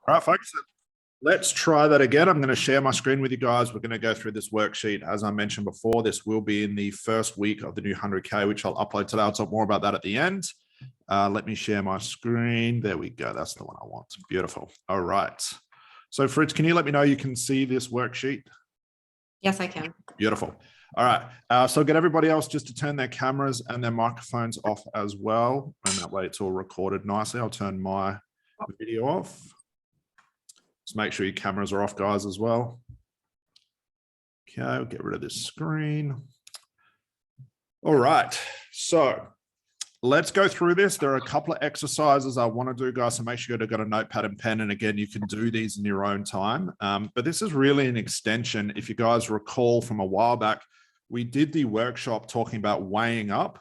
All right, folks, let's try that again. I'm going to share my screen with you guys. We're going to go through this worksheet. As I mentioned before, this will be in the first week of the new 100K, which I'll upload today. I'll talk more about that at the end. Let me share my screen. There we go. That's the one I want. Beautiful. All right. So Fritz, can you let me know you can see this worksheet? Yes, I can. Beautiful. All right. So get everybody else just to turn their cameras and their microphones off as well. And that way it's all recorded nicely. I'll turn my video off. Just make sure your cameras are off, guys, as well. Okay, we'll get rid of this screen. All right. So let's go through this. There are a couple of exercises I want to do, guys, so make sure you've got a notepad and pen. And again, you can do these in your own time. But this is really an extension. If you guys recall from a while back, we did the workshop talking about weighing up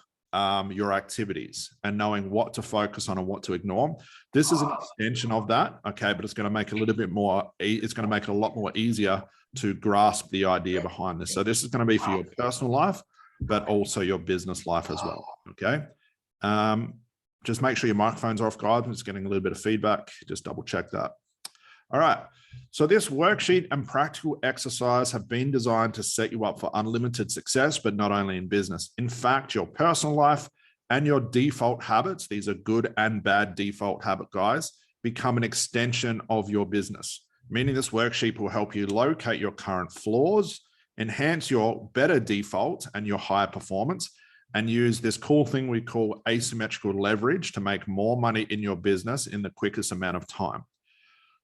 your activities and knowing what to focus on and what to ignore. This is an extension of that, okay, but it's going to make it a little bit more, it's going to make it a lot more easier to grasp the idea behind this. So this is going to be for your personal life, but also your business life as well, okay? Just make sure your microphones are off, guys. I'm just getting a little bit of feedback. Just double check that. All right. So this worksheet and practical exercise have been designed to set you up for unlimited success, but not only in business. In fact, your personal life and your default habits, these are good and bad default habit, guys, become an extension of your business. Meaning this worksheet will help you locate your current flaws, enhance your better default and your higher performance, and use this cool thing we call asymmetrical leverage to make more money in your business in the quickest amount of time.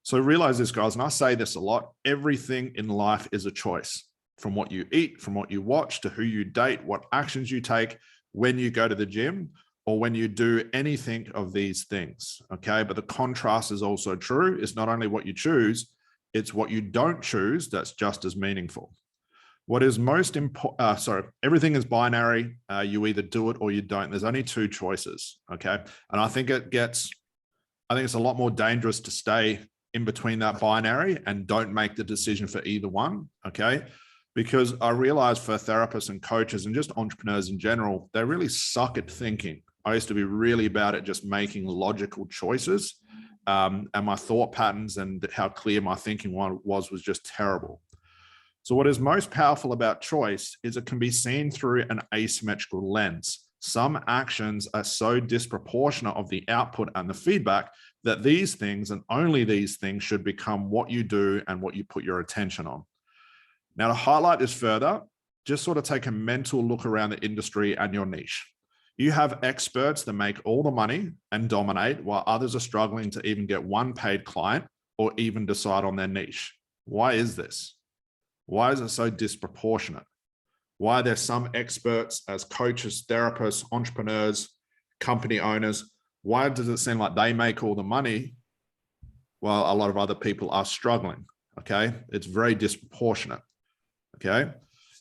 So realize this, guys, and I say this a lot, everything in life is a choice. From what you eat, from what you watch, to who you date, what actions you take when you go to the gym, or when you do anything of these things, okay? But the contrast is also true. It's not only what you choose, it's what you don't choose that's just as meaningful. What is most important, everything is binary. You either do it or you don't. There's only two choices, okay? And I think it's a lot more dangerous to stay in between that binary and don't make the decision for either one, okay? Because I realize for therapists and coaches and just entrepreneurs in general, they really suck at thinking. I used to be really bad at just making logical choices, and my thought patterns and how clear my thinking was just terrible. So what is most powerful about choice is it can be seen through an asymmetrical lens. Some actions are so disproportionate of the output and the feedback that these things and only these things should become what you do and what you put your attention on. Now, to highlight this further, just sort of take a mental look around the industry and your niche. You have experts that make all the money and dominate, while others are struggling to even get one paid client or even decide on their niche. Why is this? Why is it so disproportionate? Why are there some experts as coaches, therapists, entrepreneurs, company owners? Why does it seem like they make all the money while a lot of other people are struggling? Okay, it's very disproportionate. Okay,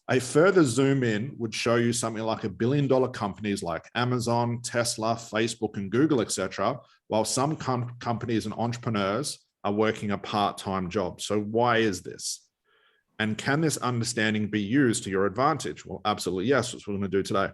a further zoom in would show you something like $1 billion companies like Amazon, Tesla, Facebook, and Google, etc., while some companies and entrepreneurs are working a part-time job. So why is this? And can this understanding be used to your advantage? Well, absolutely yes. That's what we're going to do today.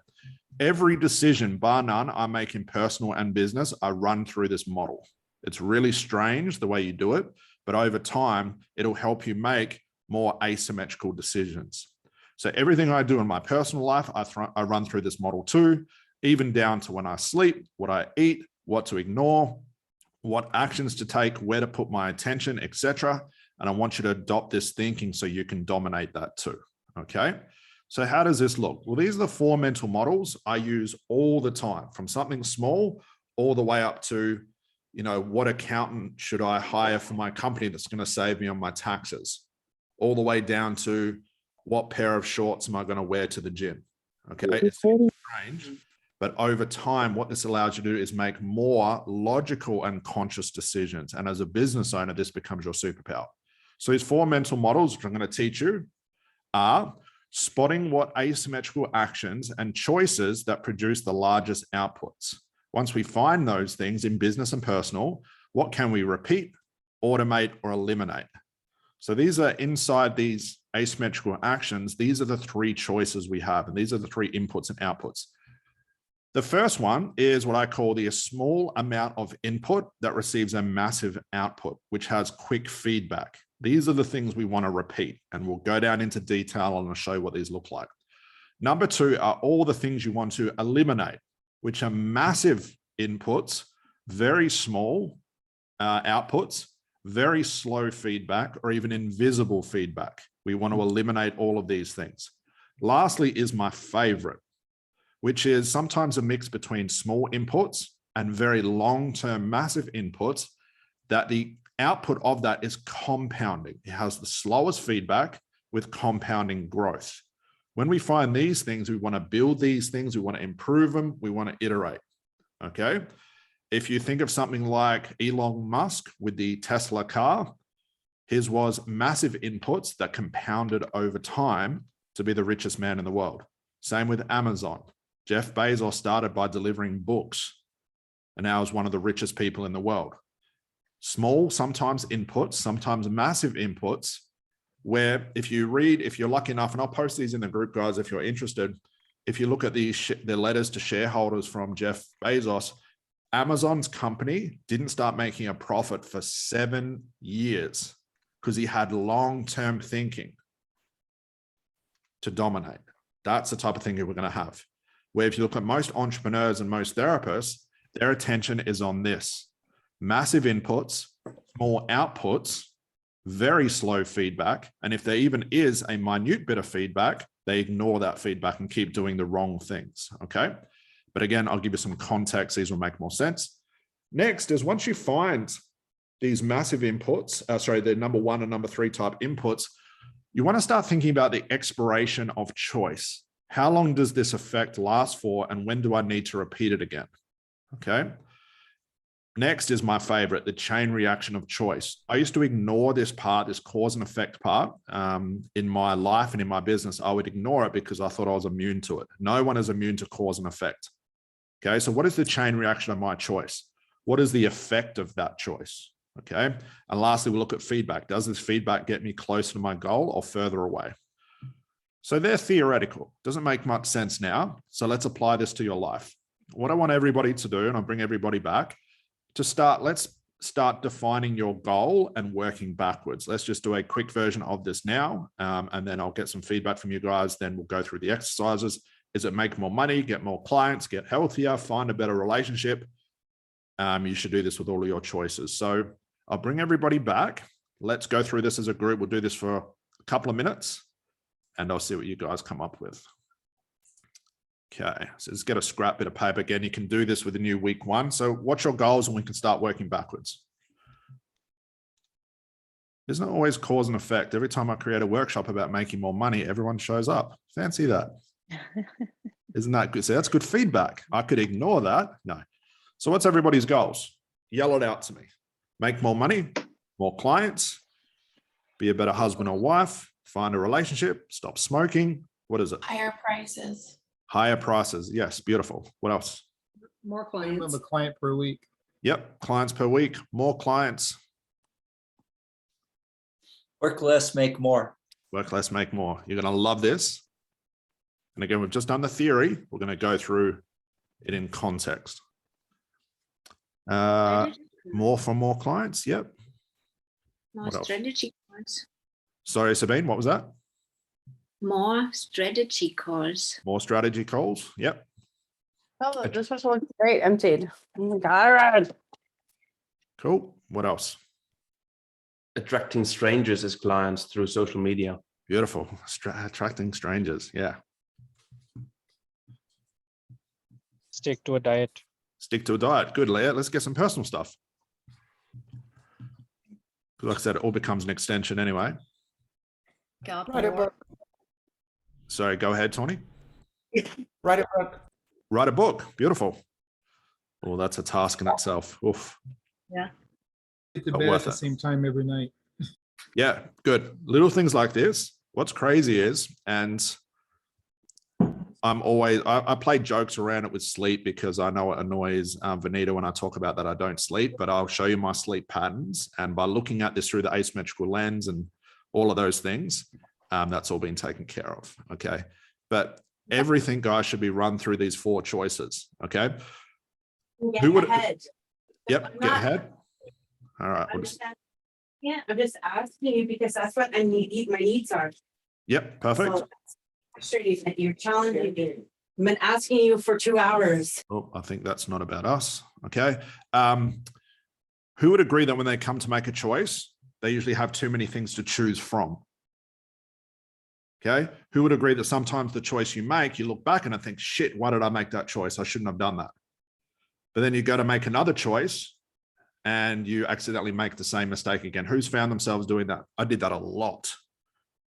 Every decision, bar none, I make in personal and business, I run through this model. It's really strange the way you do it, but over time, it'll help you make more asymmetrical decisions. So everything I do in my personal life, I run through this model too, even down to when I sleep, what I eat, what to ignore, what actions to take, where to put my attention, etc. And I want you to adopt this thinking so you can dominate that too, okay? So how does this look? Well, these are the 4 mental models I use all the time, from something small all the way up to, what accountant should I hire for my company that's going to save me on my taxes, all the way down to what pair of shorts am I going to wear to the gym, okay? It's strange, but over time, what this allows you to do is make more logical and conscious decisions. And as a business owner, this becomes your superpower. So these 4 mental models, which I'm going to teach you, are spotting what asymmetrical actions and choices that produce the largest outputs. Once we find those things in business and personal, what can we repeat, automate, or eliminate? So these are inside these asymmetrical actions. These are the 3 choices we have, and these are the 3 inputs and outputs. The first one is what I call the small amount of input that receives a massive output, which has quick feedback. These are the things we want to repeat, and we'll go down into detail and I'll show you what these look like. Number two are all the things you want to eliminate, which are massive inputs, very small outputs, very slow feedback, or even invisible feedback. We want to eliminate all of these things. Lastly is my favorite, which is sometimes a mix between small inputs and very long-term massive inputs, that the output of that is compounding. It has the slowest feedback with compounding growth. When we find these things, we want to build these things, we want to improve them, we want to iterate, okay? If you think of something like Elon Musk with the Tesla car, his was massive inputs that compounded over time to be the richest man in the world. Same with Amazon. Jeff Bezos started by delivering books and now is one of the richest people in the world. Small, sometimes inputs, sometimes massive inputs, where if you read, if you're lucky enough, and I'll post these in the group, guys, if you're interested, if you look at the letters to shareholders from Jeff Bezos, Amazon's company didn't start making a profit for 7 years because he had long-term thinking to dominate. That's the type of thinking we're going to have. Where if you look at most entrepreneurs and most therapists, their attention is on this. Massive inputs, small outputs, very slow feedback. And if there even is a minute bit of feedback, they ignore that feedback and keep doing the wrong things, okay? But again, I'll give you some context. These will make more sense. Next is once you find these massive inputs, the number 1 and number 3 type inputs, you want to start thinking about the expiration of choice. How long does this effect last for, and when do I need to repeat it again? Okay. Next is my favorite, the chain reaction of choice. I used to ignore this part, this cause and effect part in my life and in my business. I would ignore it because I thought I was immune to it. No one is immune to cause and effect. Okay. So what is the chain reaction of my choice? What is the effect of that choice? Okay. And lastly, we'll look at feedback. Does this feedback get me closer to my goal or further away? So they're theoretical. Doesn't make much sense now. So let's apply this to your life. What I want everybody to do, and I'll bring everybody back to start, let's start defining your goal and working backwards. Let's just do a quick version of this now. And then I'll get some feedback from you guys. Then we'll go through the exercises. Is it make more money, get more clients, get healthier, find a better relationship? You should do this with all of your choices. So I'll bring everybody back. Let's go through this as a group. We'll do this for a couple of minutes and I'll see what you guys come up with. Okay, so let's get a scrap bit of paper. Again, you can do this with a new week 1. So what's your goals and we can start working backwards. Isn't it always cause and effect? Every time I create a workshop about making more money, everyone shows up. Fancy that. Isn't that good? So that's good feedback. I could ignore that. No. So what's everybody's goals? Yell it out to me. Make more money, more clients, be a better husband or wife, find a relationship, stop smoking. What is it? Higher prices. Higher prices. Yes, beautiful. What else? More clients. Of a client per week. Yep, clients per week, more clients. Work less, make more. Work less, make more. You're going to love this. And again, we've just done the theory. We're going to go through it in context. More for more clients. Yep. More strategy calls. Sorry, Sabine, what was that? More strategy calls. More strategy calls. Yep. Oh, this was looks great. Emptied. Oh my God. Cool. What else? Attracting strangers as clients through social media. Beautiful. Attracting strangers. Yeah. Stick to a diet. Stick to a diet. Good, Leah. Let's get some personal stuff. Like I said, it all becomes an extension anyway. Write a book. Sorry, go ahead, Tony. Write a book. Write a book. Beautiful. Well, that's a task in itself. Oof. Yeah. Get to bed at the same time every night. Yeah, good. Little things like this. What's crazy is, and I play jokes around it with sleep because I know it annoys Vanita when I talk about that I don't sleep, but I'll show you my sleep patterns. And by looking at this through the asymmetrical lens and all of those things, that's all been taken care of. Okay. But Everything, guys, should be run through these 4 choices. Okay. Get Who would- ahead. Yep. I'm Get not- ahead. All right. We'll just, Yeah, I'm just asking you because that's what I need, my needs are. yep. Perfect. So, frustrating that you're challenging me. I've been asking you for 2 hours. Oh, I think that's not about us. Okay. Who would agree that when they come to make a choice, they usually have too many things to choose from? Okay. Who would agree that sometimes the choice you make, you look back and I think, shit, why did I make that choice? I shouldn't have done that. But then you go to make another choice and you accidentally make the same mistake again. Who's found themselves doing that? I did that a lot.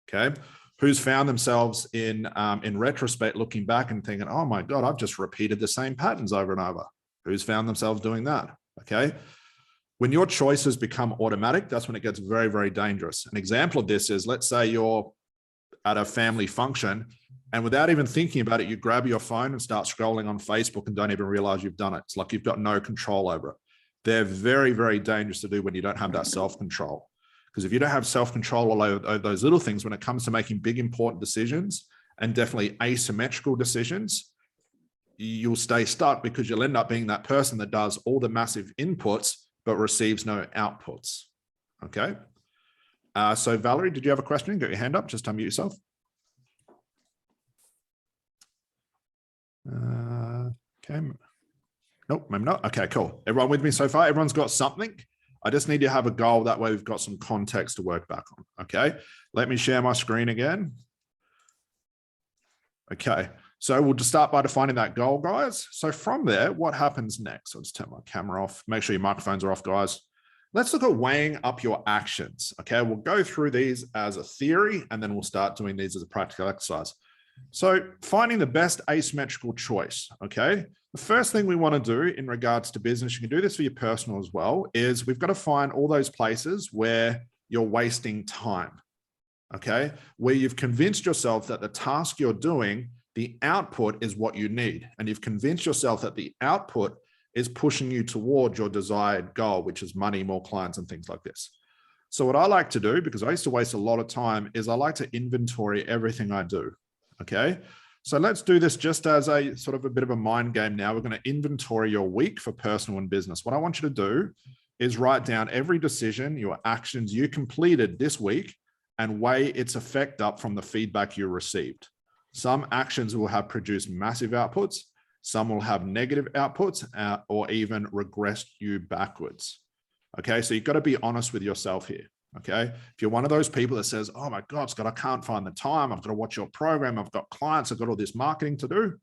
Okay. Who's found themselves in retrospect, looking back and thinking, oh my God, I've just repeated the same patterns over and over. Who's found themselves doing that? Okay. When your choices become automatic, that's when it gets very, very dangerous. An example of this is, let's say you're at a family function and without even thinking about it, you grab your phone and start scrolling on Facebook and don't even realize you've done it. It's like you've got no control over it. They're very, very dangerous to do when you don't have that self-control. Because if you don't have self-control over those little things, when it comes to making big, important decisions and definitely asymmetrical decisions, you'll stay stuck because you'll end up being that person that does all the massive inputs, but receives no outputs. Okay. So Valerie, did you have a question? Got your hand up, just unmute yourself. Okay. Nope, maybe not. Okay, cool. Everyone with me so far? Everyone's got something? I just need to have a goal. That way we've got some context to work back on. Okay. Let me share my screen again. Okay. So we'll just start by defining that goal, guys. So from there, what happens next? I'll just turn my camera off. Make sure your microphones are off, guys. Let's look at weighing up your actions. Okay. We'll go through these as a theory, and then we'll start doing these as a practical exercise. So finding the best asymmetrical choice. Okay. The first thing we want to do in regards to business, you can do this for your personal as well, is we've got to find all those places where you're wasting time. Okay. Where you've convinced yourself that the task you're doing, the output is what you need. And you've convinced yourself that the output is pushing you toward your desired goal, which is money, more clients, and things like this. So what I like to do, because I used to waste a lot of time, is I like to inventory everything I do. Okay. So let's do this just as a sort of a bit of a mind game now. We're going to inventory your week for personal and business. What I want you to do is write down every decision, your actions you completed this week, and weigh its effect up from the feedback you received. Some actions will have produced massive outputs. Some will have negative outputs or even regressed you backwards. Okay, so you've got to be honest with yourself here. Okay, if you're one of those people that says, oh my God, Scott, I can't find the time. I've got to watch your program. I've got clients. I've got all this marketing to do.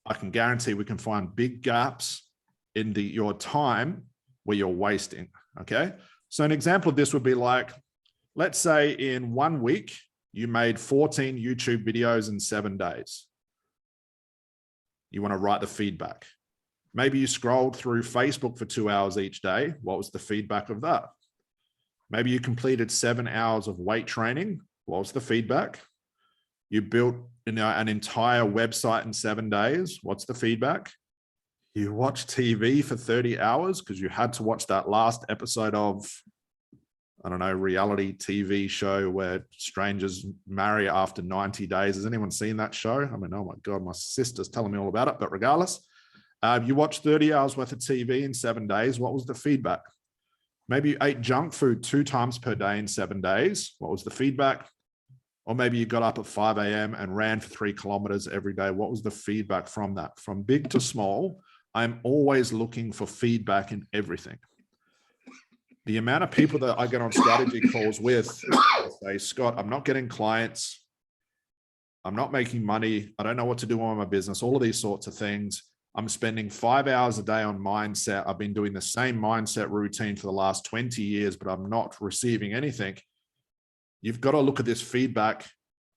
I can guarantee we can find big gaps in your time where you're wasting. Okay, so an example of this would be like, let's say in 1 week, you made 14 YouTube videos in 7 days. You want to write the feedback. Maybe you scrolled through Facebook for 2 hours each day. What was the feedback of that? Maybe you completed 7 hours of weight training. What was the feedback? You built an entire website in 7 days. What's the feedback? You watched TV for 30 hours because you had to watch that last episode of, I don't know, reality TV show where strangers marry after 90 days. Has anyone seen that show? I mean, oh my God, my sister's telling me all about it, but regardless, you watched 30 hours worth of TV in 7 days. What was the feedback? Maybe you ate junk food 2 times per day in 7 days. What was the feedback? Or maybe you got up at 5 a.m. and ran for 3 kilometers every day. What was the feedback from that? From big to small, I'm always looking for feedback in everything. The amount of people that I get on strategy calls with say, Scott, I'm not getting clients. I'm not making money. I don't know what to do on my business, all of these sorts of things. I'm spending 5 hours a day on mindset. I've been doing the same mindset routine for the last 20 years, but I'm not receiving anything. You've got to look at this feedback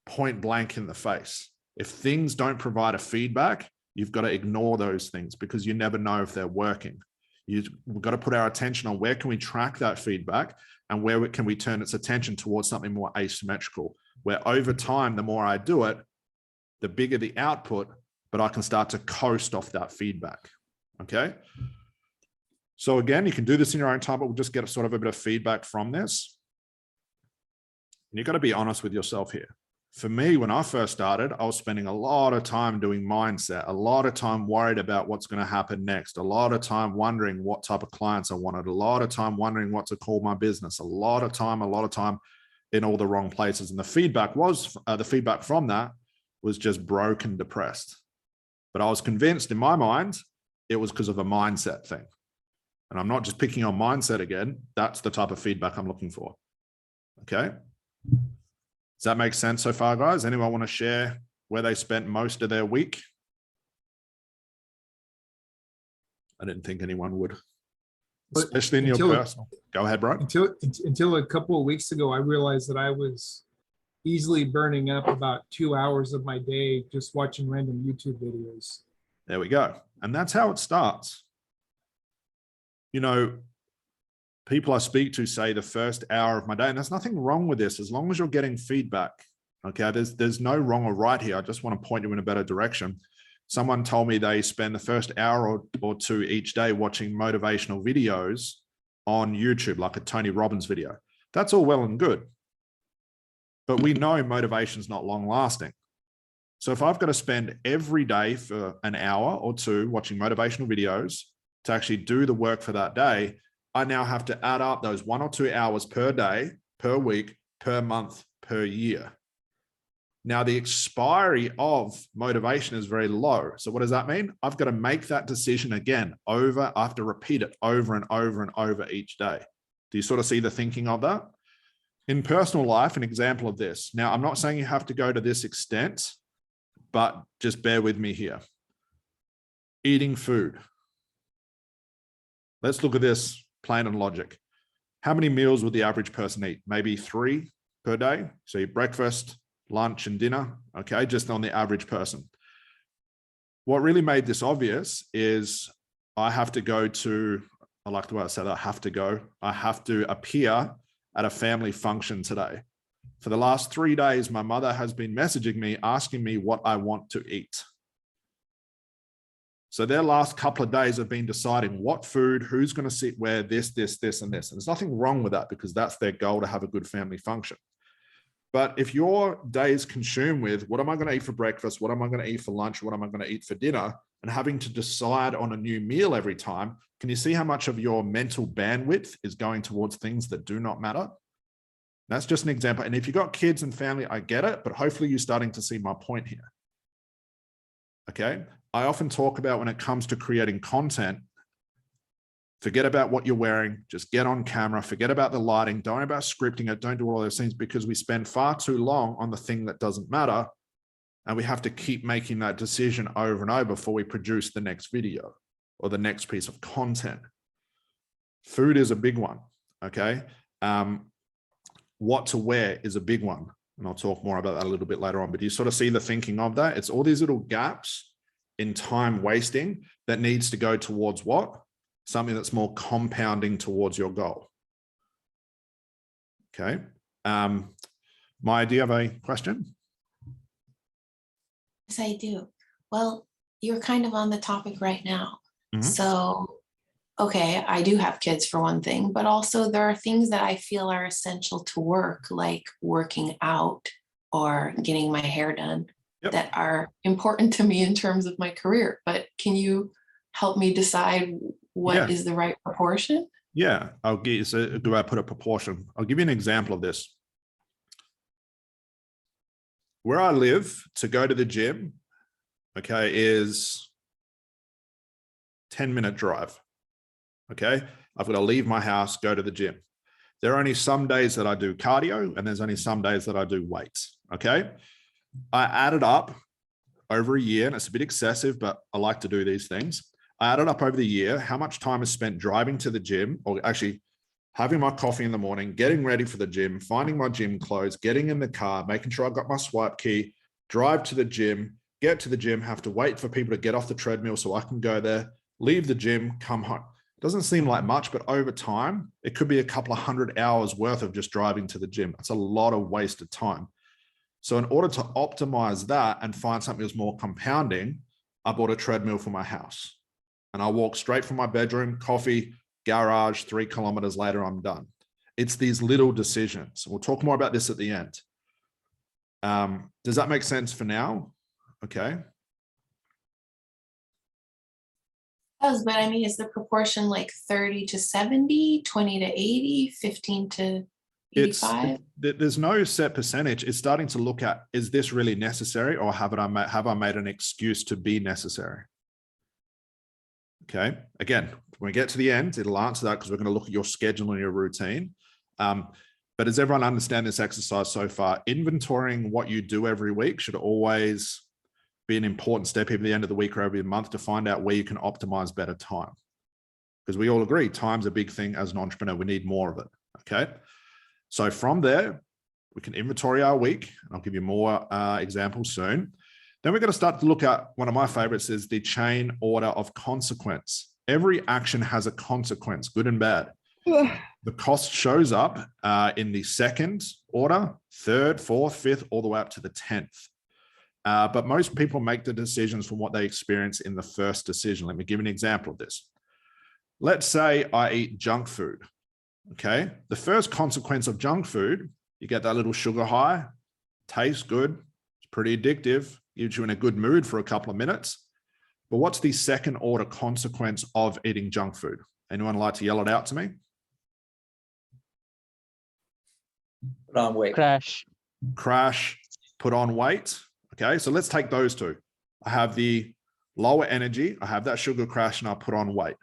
point blank in the face. If things don't provide a feedback, you've got to ignore those things because you never know if they're working. We've got to put our attention on where can we track that feedback and where can we turn its attention towards something more asymmetrical, where over time, the more I do it, the bigger the output, but I can start to coast off that feedback. Okay. So again, you can do this in your own time, but we'll just get sort of a bit of feedback from this. And you've got to be honest with yourself here. For me, when I first started, I was spending a lot of time doing mindset, a lot of time worried about what's going to happen next, a lot of time wondering what type of clients I wanted, a lot of time wondering what to call my business, a lot of time in all the wrong places. And the feedback from that was just broke and depressed. But I was convinced in my mind, it was because of a mindset thing. And I'm not just picking on mindset again. That's the type of feedback I'm looking for. Okay. Does that make sense so far, guys? Anyone want to share where they spent most of their week? I didn't think anyone would, especially in your personal. Go ahead, bro. Until a couple of weeks ago, I realized that I was easily burning up about 2 hours of my day just watching random YouTube videos. There we go. And that's how it starts. You know, people I speak to say the first hour of my day, and there's nothing wrong with this as long as you're getting feedback. Okay, there's no wrong or right here. I just want to point you in a better direction. Someone told me they spend the first hour or two each day watching motivational videos on YouTube, like a Tony Robbins video. That's all well and good. But we know motivation is not long lasting. So if I've got to spend every day for an hour or two watching motivational videos to actually do the work for that day, I now have to add up those 1 or 2 hours per day, per week, per month, per year. Now, the expiry of motivation is very low. So what does that mean? I've got to make that decision again I have to repeat it over and over and over each day. Do you sort of see the thinking of that? In personal life, an example of this. Now, I'm not saying you have to go to this extent, but just bear with me here. Eating food. Let's look at this plain and logic. How many meals would the average person eat? Maybe 3 per day. So your breakfast, lunch, and dinner. Okay, just on the average person. What really made this obvious is I have to go to, I like the way I said that, I have to appear at a family function today. For the last 3 days, my mother has been messaging me, asking me what I want to eat. So their last couple of days have been deciding what food, who's going to sit where, this, and this. And there's nothing wrong with that because that's their goal, to have a good family function. But if your day is consumed with what am I going to eat for breakfast, what am I going to eat for lunch, what am I going to eat for dinner, and having to decide on a new meal every time, can you see how much of your mental bandwidth is going towards things that do not matter? That's just an example. And if you've got kids and family, I get it, but hopefully you're starting to see my point here. Okay. I often talk about when it comes to creating content, forget about what you're wearing, just get on camera, forget about the lighting, don't worry about scripting it, don't do all those things, because we spend far too long on the thing that doesn't matter. And we have to keep making that decision over and over before we produce the next video or the next piece of content. Food is a big one. Okay. What to wear is a big one. And I'll talk more about that a little bit later on, but you sort of see the thinking of that. It's all these little gaps in time wasting that needs to go towards what? Something that's more compounding towards your goal. Okay. Maya, do you have a question? Yes, I do. Well, you're kind of on the topic right now. Mm-hmm. So, okay, I do have kids for one thing, but also there are things that I feel are essential to work, like working out or getting my hair done, that are important to me in terms of my career. But can you help me decide what is the right proportion? Yeah, I'll give. So do I put a proportion? I'll give you an example of this. Where I live, to go to the gym, okay, is 10-minute drive. Okay, I've got to leave my house, go to the gym. There are only some days that I do cardio, and there's only some days that I do weights. Okay, I added up over a year, and it's a bit excessive, but I like to do these things. I added up over the year how much time is spent driving to the gym, or actually having my coffee in the morning, getting ready for the gym, finding my gym clothes, getting in the car, making sure I've got my swipe key, drive to the gym, get to the gym, have to wait for people to get off the treadmill so I can go there, leave the gym, come home. It doesn't seem like much, but over time, it could be a couple of 100 hours worth of just driving to the gym. That's a lot of wasted time. So in order to optimize that and find something that's more compounding, I bought a treadmill for my house. And I walk straight from my bedroom, coffee, garage, 3 kilometers later, I'm done. It's these little decisions. We'll talk more about this at the end. Does that make sense for now? Okay. Does, but I mean, is the proportion like 30 to 70, 20 to 80, 15 to 85? There's no set percentage. It's starting to look at, is this really necessary, or have I made an excuse to be necessary? Okay. Again, when we get to the end, it'll answer that because we're going to look at your schedule and your routine. But does everyone understand this exercise so far? Inventorying what you do every week should always be an important step at the end of the week or every month to find out where you can optimize better time. Because we all agree, time's a big thing as an entrepreneur. We need more of it. Okay. So from there, we can inventory our week. And I'll give you more examples soon. Then we're going to start to look at one of my favorites is the chain order of consequence. Every action has a consequence, good and bad. The cost shows up in the second order, third, fourth, fifth, all the way up to the 10th. But most people make the decisions from what they experience in the first decision. Let me give an example of this. Let's say I eat junk food. Okay. The first consequence of junk food, you get that little sugar high, tastes good, it's pretty addictive, gives you in a good mood for a couple of minutes. But what's the second order consequence of eating junk food? Anyone like to yell it out to me? Put on weight. Crash. Crash, put on weight. Okay, so let's take those two. I have the lower energy, I have that sugar crash, and I put on weight.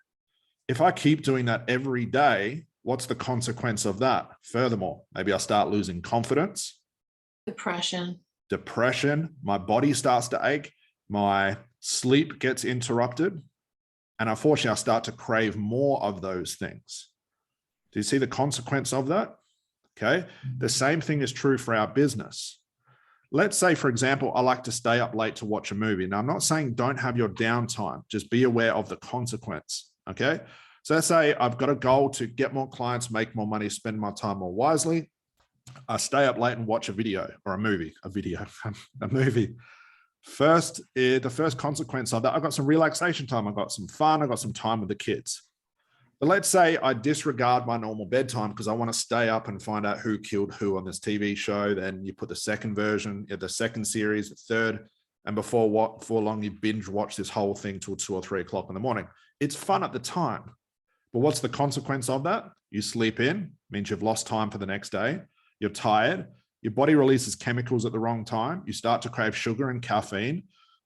If I keep doing that every day, what's the consequence of that? Furthermore, maybe I start losing confidence. Depression, my body starts to ache, my sleep gets interrupted, and unfortunately, I start to crave more of those things. Do you see the consequence of that? Okay, the same thing is true for our business. Let's say, for example, I like to stay up late to watch a movie. Now, I'm not saying don't have your downtime, just be aware of the consequence, okay? So let's say I've got a goal to get more clients, make more money, spend my time more wisely. I stay up late and watch a video or a movie. The first consequence of that, I've got some relaxation time, I've got some fun, I've got some time with the kids. But let's say I disregard my normal bedtime because I want to stay up and find out who killed who on this TV show. Then you put the second version, the second series, the third, and before long you binge watch this whole thing till 2 or 3 o'clock in the morning. It's fun at the time. But what's the consequence of that? You sleep in, means you've lost time for the next day. You're tired. Your body releases chemicals at the wrong time. You start to crave sugar and caffeine.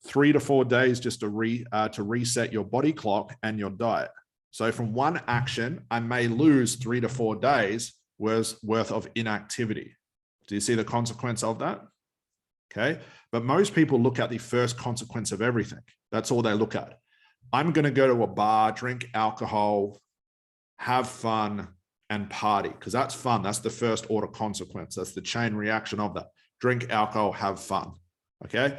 3 to 4 days just to reset your body clock and your diet. So from one action, I may lose 3 to 4 days worth of inactivity. Do you see the consequence of that? Okay. But most people look at the first consequence of everything. That's all they look at. I'm going to go to a bar, drink alcohol, have fun, and party, because that's fun. That's the first order consequence. That's the chain reaction of that. Drink alcohol, have fun. Okay.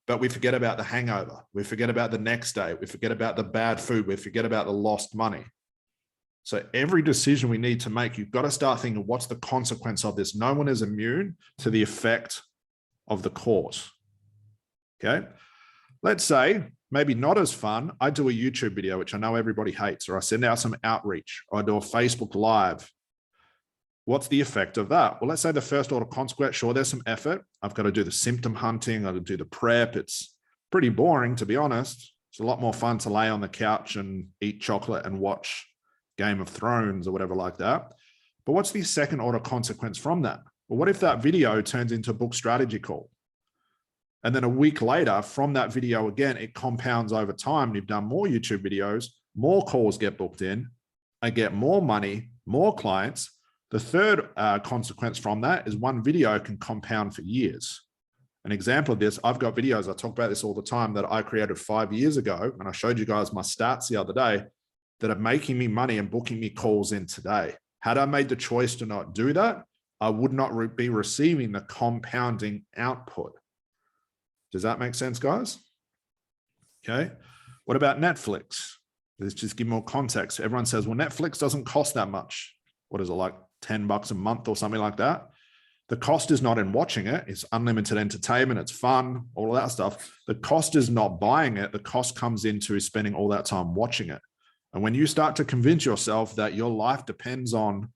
But we forget about the hangover. We forget about the next day. We forget about the bad food. We forget about the lost money. So every decision we need to make, you've got to start thinking, what's the consequence of this? No one is immune to the effect of the cause. Okay. Let's say maybe not as fun. I do a YouTube video, which I know everybody hates, or I send out some outreach, or I do a Facebook Live. What's the effect of that? Well, let's say the first order consequence, sure, there's some effort. I've got to do the symptom hunting. I've got to do the prep. It's pretty boring, to be honest. It's a lot more fun to lay on the couch and eat chocolate and watch Game of Thrones or whatever like that. But what's the second order consequence from that? Well, what if that video turns into a book strategy call? And then a week later from that video, again, it compounds over time. And you've done more YouTube videos, more calls get booked in. I get more money, more clients. The third consequence from that is one video can compound for years. An example of this, I've got videos, I talk about this all the time, that I created 5 years ago, and I showed you guys my stats the other day, that are making me money and booking me calls in today. Had I made the choice to not do that, I would not be receiving the compounding output. Does that make sense, guys? Okay. What about Netflix? Let's just give more context. Everyone says, well, Netflix doesn't cost that much. What is it, like $10 a month or something like that? The cost is not in watching it. It's unlimited entertainment. It's fun, all of that stuff. The cost is not buying it. The cost comes into spending all that time watching it. And when you start to convince yourself that your life depends on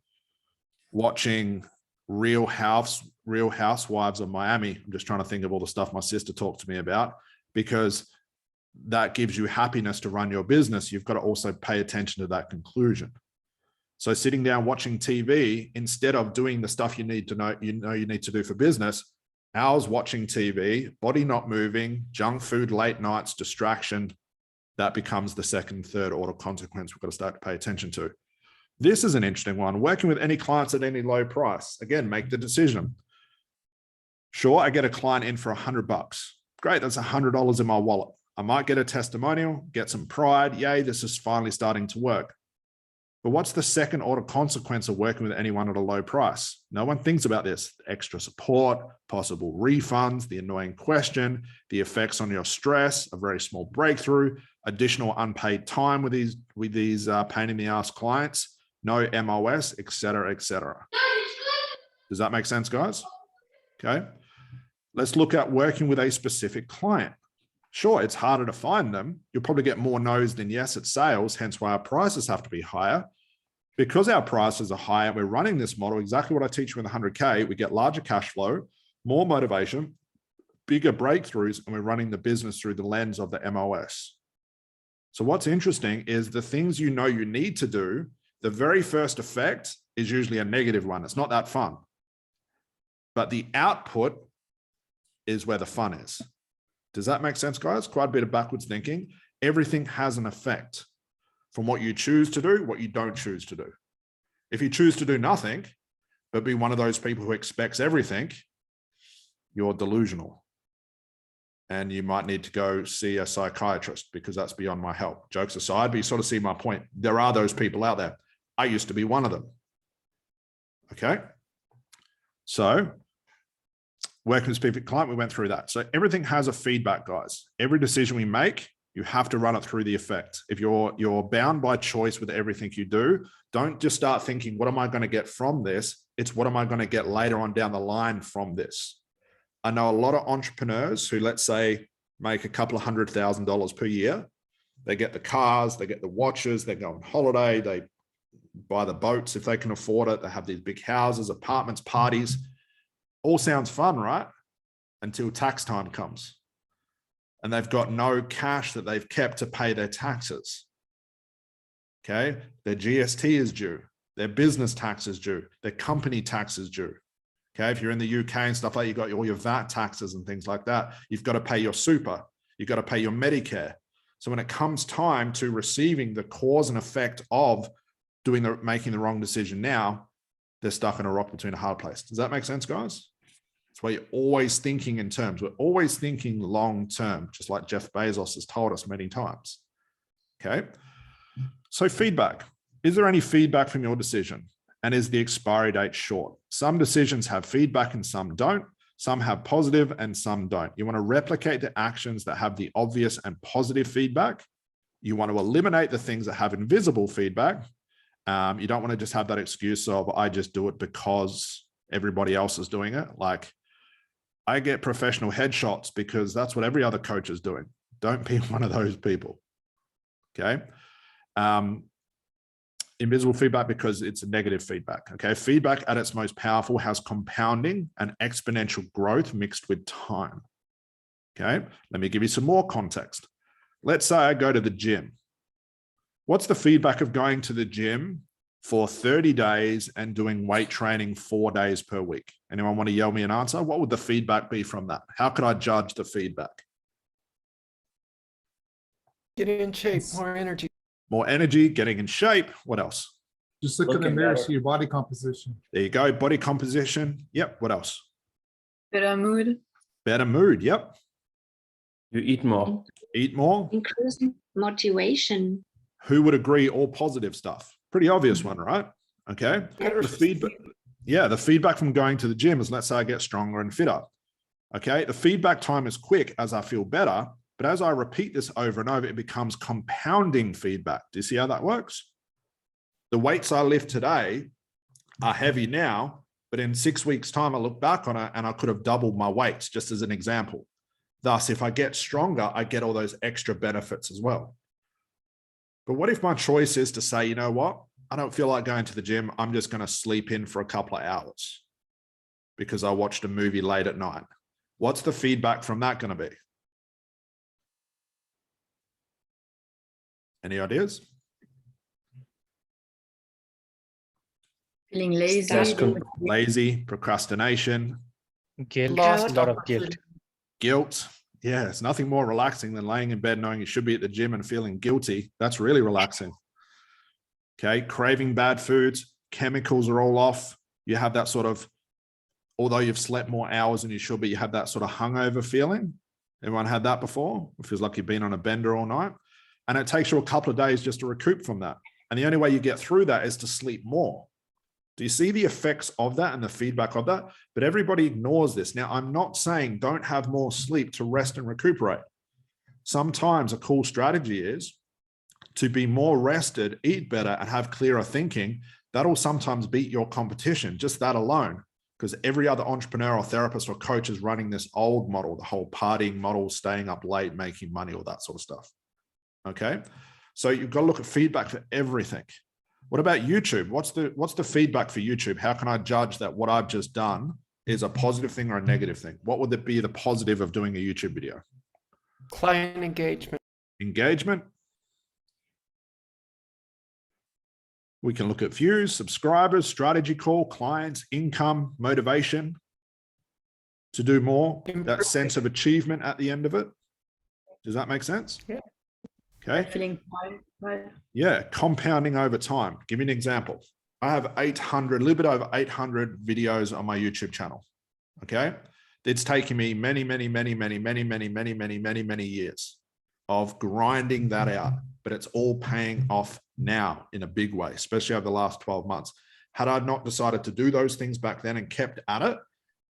watching Real Housewives of Miami. I'm just trying to think of all the stuff my sister talked to me about, because that gives you happiness to run your business. You've got to also pay attention to that conclusion. So sitting down watching TV, instead of doing the stuff you need to you need to do for business, hours watching TV, body not moving, junk food, late nights, distraction, that becomes the second, third order consequence we've got to start to pay attention to. This is an interesting one. Working with any clients at any low price. Again, make the decision. Sure, I get a client in for $100. Great, that's $100 in my wallet. I might get a testimonial, get some pride. Yay, this is finally starting to work. But what's the second order consequence of working with anyone at a low price? No one thinks about this. Extra support, possible refunds, the annoying question, the effects on your stress, a very small breakthrough, additional unpaid time with these pain in the ass clients, no MOS, et cetera, et cetera. Does that make sense, guys? Okay. Let's look at working with a specific client. Sure, it's harder to find them. You'll probably get more no's than yes at sales, hence why our prices have to be higher. Because our prices are higher, we're running this model, exactly what I teach you in the 100K, we get larger cash flow, more motivation, bigger breakthroughs, and we're running the business through the lens of the MOS. So what's interesting is the things you know you need to do, the very first effect is usually a negative one. It's not that fun. But the output is where the fun is. Does that make sense, guys? Quite a bit of backwards thinking. Everything has an effect from what you choose to do, what you don't choose to do. If you choose to do nothing, but be one of those people who expects everything, you're delusional. And you might need to go see a psychiatrist, because that's beyond my help. Jokes aside, but you sort of see my point. There are those people out there. I used to be one of them. Okay. So working with a specific client, we went through that. So everything has a feedback, guys. Every decision we make, you have to run it through the effect. If you're bound by choice with everything you do, don't just start thinking, what am I going to get from this? It's what am I going to get later on down the line from this? I know a lot of entrepreneurs who, let's say, make a couple of $100,000 per year. They get the cars, they get the watches, they go on holiday, they buy the boats if they can afford it. They have these big houses, apartments, parties. All sounds fun, right? Until tax time comes. And they've got no cash that they've kept to pay their taxes. Okay. Their GST is due. Their business tax is due. Their company tax is due. Okay. If you're in the UK and stuff like that, you've got all your VAT taxes and things like that. You've got to pay your super. You've got to pay your Medicare. So when it comes time to receiving the cause and effect of making the wrong decision now, they're stuck in a rock between a hard place. Does that make sense, guys? That's why you're always thinking in terms. We're always thinking long term, just like Jeff Bezos has told us many times. Okay. So feedback. Is there any feedback from your decision? And is the expiry date short? Some decisions have feedback and some don't. Some have positive and some don't. You want to replicate the actions that have the obvious and positive feedback. You want to eliminate the things that have invisible feedback. You don't want to just have that excuse of, I just do it because everybody else is doing it. Like, I get professional headshots because that's what every other coach is doing. Don't be one of those people. Okay. Invisible feedback because it's a negative feedback. Okay. Feedback at its most powerful has compounding and exponential growth mixed with time. Okay. Let me give you some more context. Let's say I go to the gym. What's the feedback of going to the gym for 30 days and doing weight training 4 days per week? Anyone want to yell me an answer? What would the feedback be from that? How could I judge the feedback? Getting in shape, more energy. More energy, getting in shape. What else? Just look in the Looking mirror, better. see your body composition. There you go. Body composition. Yep. What else? Better mood. Better mood. Yep. You eat more. Eat more. Increasing motivation. Who would agree? All positive stuff. Pretty obvious one, right? Okay. The feedback. Yeah. The feedback from going to the gym is, let's say I get stronger and fitter. Okay. The feedback time is quick as I feel better. But as I repeat this over and over, it becomes compounding feedback. Do you see how that works? The weights I lift today are heavy now, but in 6 weeks' time, I look back on it and I could have doubled my weights, just as an example. Thus, if I get stronger, I get all those extra benefits as well. But what if my choice is to say, you know what? I don't feel like going to the gym. I'm just going to sleep in for a couple of hours. because I watched a movie late at night. What's the feedback from that going to be? Any ideas? Feeling lazy. Lazy, procrastination, Guilt, Lost a lot of guilt. guilt. Yeah, it's nothing more relaxing than laying in bed knowing you should be at the gym and feeling guilty. That's really relaxing. Okay, craving bad foods, chemicals are all off. You have that sort of, although you've slept more hours than you should, but you have that sort of hungover feeling. Everyone had that before? It feels like you've been on a bender all night. And it takes you a couple of days just to recoup from that. And the only way you get through that is to sleep more. Do you see the effects of that and the feedback of that? But everybody ignores this. Now, I'm not saying don't have more sleep to rest and recuperate. Sometimes a cool strategy is to be more rested, eat better, and have clearer thinking. That'll sometimes beat your competition, just that alone, because every other entrepreneur or therapist or coach is running this old model, the whole partying model, staying up late, making money, all that sort of stuff. Okay, so you've got to look at feedback for everything. What about YouTube? What's the feedback for YouTube? How can I judge that what I've just done is a positive thing or a negative thing? What would be the positive of doing a YouTube video? Client engagement. Engagement. We can look at views, subscribers, strategy call, clients, income, motivation to do more, that sense of achievement at the end of it. Does that make sense? Yeah. Okay. Feeling tired. Yeah, compounding over time. Give me an example. I have 800, a little bit over 800 videos on my YouTube channel. Okay. It's taken me many years of grinding that out, but it's all paying off now in a big way, especially over the last 12 months. Had I not decided to do those things back then and kept at it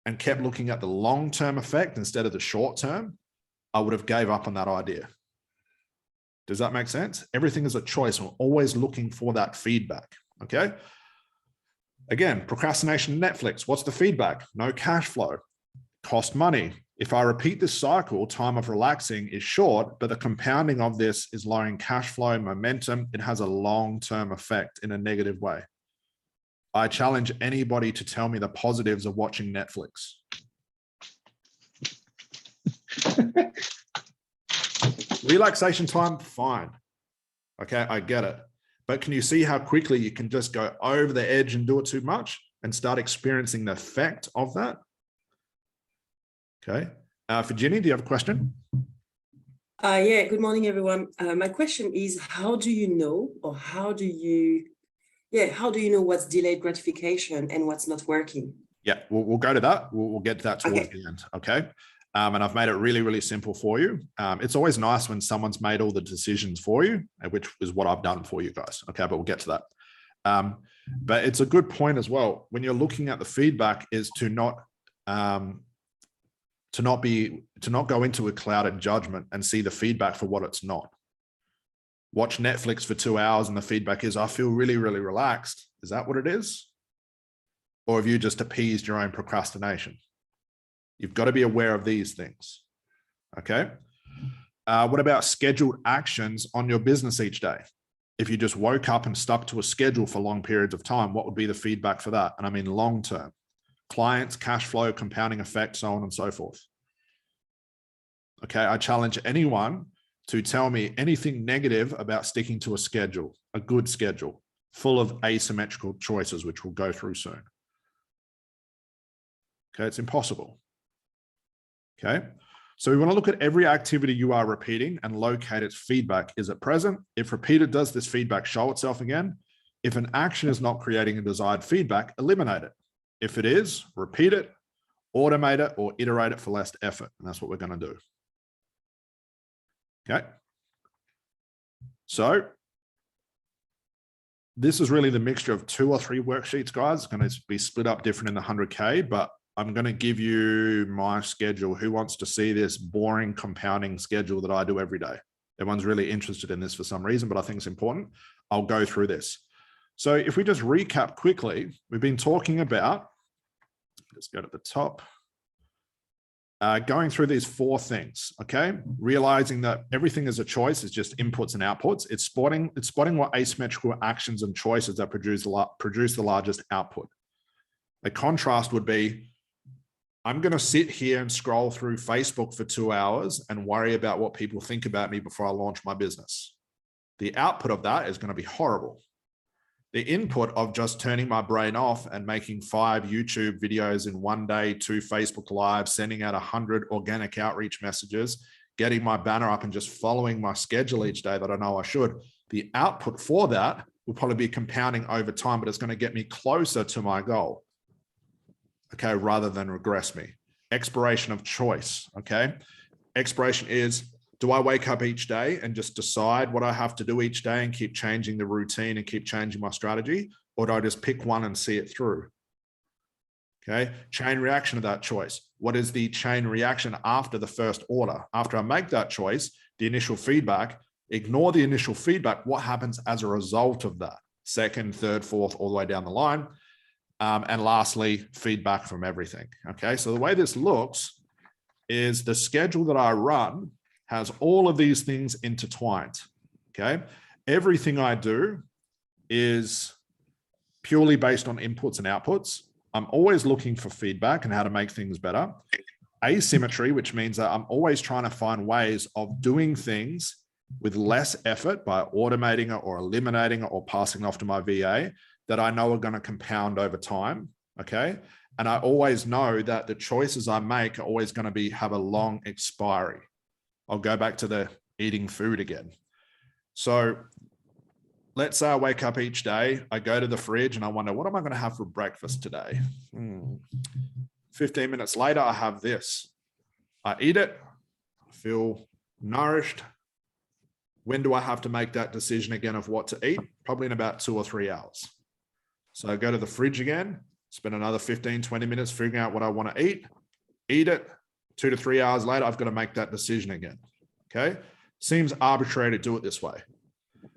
and kept looking at the long-term effect instead of the short-term, I would have gave up on that idea. Does that make sense? Everything is a choice. We're always looking for that feedback. Okay. Again, procrastination, Netflix. What's the feedback? No cash flow, cost money. If I repeat this cycle, time of relaxing is short, but the compounding of this is lowering cash flow, momentum. It has a long-term effect in a negative way. I challenge anybody to tell me the positives of watching Netflix. Relaxation time, fine. Okay, I get it. But can you see how quickly you can just go over the edge and do it too much and start experiencing the effect of that? Okay. Virginia, do you have a question? Yeah, good morning, everyone. My question is, how do you know, or how do you know what's delayed gratification and what's not working? Yeah, we'll go to that. We'll get to that towards the end. Okay. And I've made it really, really simple for you. It's always nice when someone's made all the decisions for you, which is what I've done for you guys. Okay, but we'll get to that. But it's a good point as well. When you're looking at the feedback, is to not go into a clouded judgment and see the feedback for what it's not. Watch Netflix for 2 hours and the feedback is, I feel really, really relaxed. Is that what it is? Or have you just appeased your own procrastination? You've got to be aware of these things. Okay. What about scheduled actions on your business each day? If you just woke up and stuck to a schedule for long periods of time, what would be the feedback for that? And I mean, long-term. Clients, cash flow, compounding effect, so on and so forth. Okay. I challenge anyone to tell me anything negative about sticking to a schedule, a good schedule, full of asymmetrical choices, which we'll go through soon. Okay. It's impossible. Okay, so we want to look at every activity you are repeating and locate its feedback. Is it present? If repeated, does this feedback show itself again? If an action is not creating a desired feedback, eliminate it. If it is, repeat it, automate it, or iterate it for less effort. And that's what we're going to do. Okay. So this is really the mixture of 2 or 3 worksheets, guys. It's going to be split up different in the 100K, but I'm going to give you my schedule. Who wants to see this boring compounding schedule that I do every day? Everyone's really interested in this for some reason, but I think it's important. I'll go through this. So if we just recap quickly, we've been talking about, let's go to the top, going through these 4 things, okay? Realizing that everything is a choice, it's just inputs and outputs. It's spotting what asymmetrical actions and choices that produce the largest output. A contrast would be I'm going to sit here and scroll through Facebook for 2 hours and worry about what people think about me before I launch my business. The output of that is going to be horrible. The input of just turning my brain off and making 5 YouTube videos in one day, 2 Facebook Lives, sending out 100 organic outreach messages, getting my banner up and just following my schedule each day that I know I should. The output for that will probably be compounding over time, but it's going to get me closer to my goal. Okay, rather than regress me. Expiration of choice, okay? Expiration is, do I wake up each day and just decide what I have to do each day and keep changing the routine and keep changing my strategy? Or do I just pick one and see it through? Okay, chain reaction of that choice. What is the chain reaction after the first order? After I make that choice, the initial feedback, ignore the initial feedback. What happens as a result of that? Second, third, fourth, all the way down the line. And lastly, feedback from everything. Okay, so the way this looks is the schedule that I run has all of these things intertwined. Okay, everything I do is purely based on inputs and outputs. I'm always looking for feedback and how to make things better. Asymmetry, which means that I'm always trying to find ways of doing things with less effort by automating it or eliminating it or passing it off to my VA that I know are going to compound over time. Okay. And I always know that the choices I make are always going to have a long expiry. I'll go back to the eating food again. So let's say I wake up each day, I go to the fridge and I wonder, what am I going to have for breakfast today? 15 minutes later, I have this. I eat it, I feel nourished. When do I have to make that decision again of what to eat? Probably in about 2 or 3 hours. So I go to the fridge again, spend another 15, 20 minutes figuring out what I want to eat it. 2 to 3 hours later, I've got to make that decision again. Okay. Seems arbitrary to do it this way.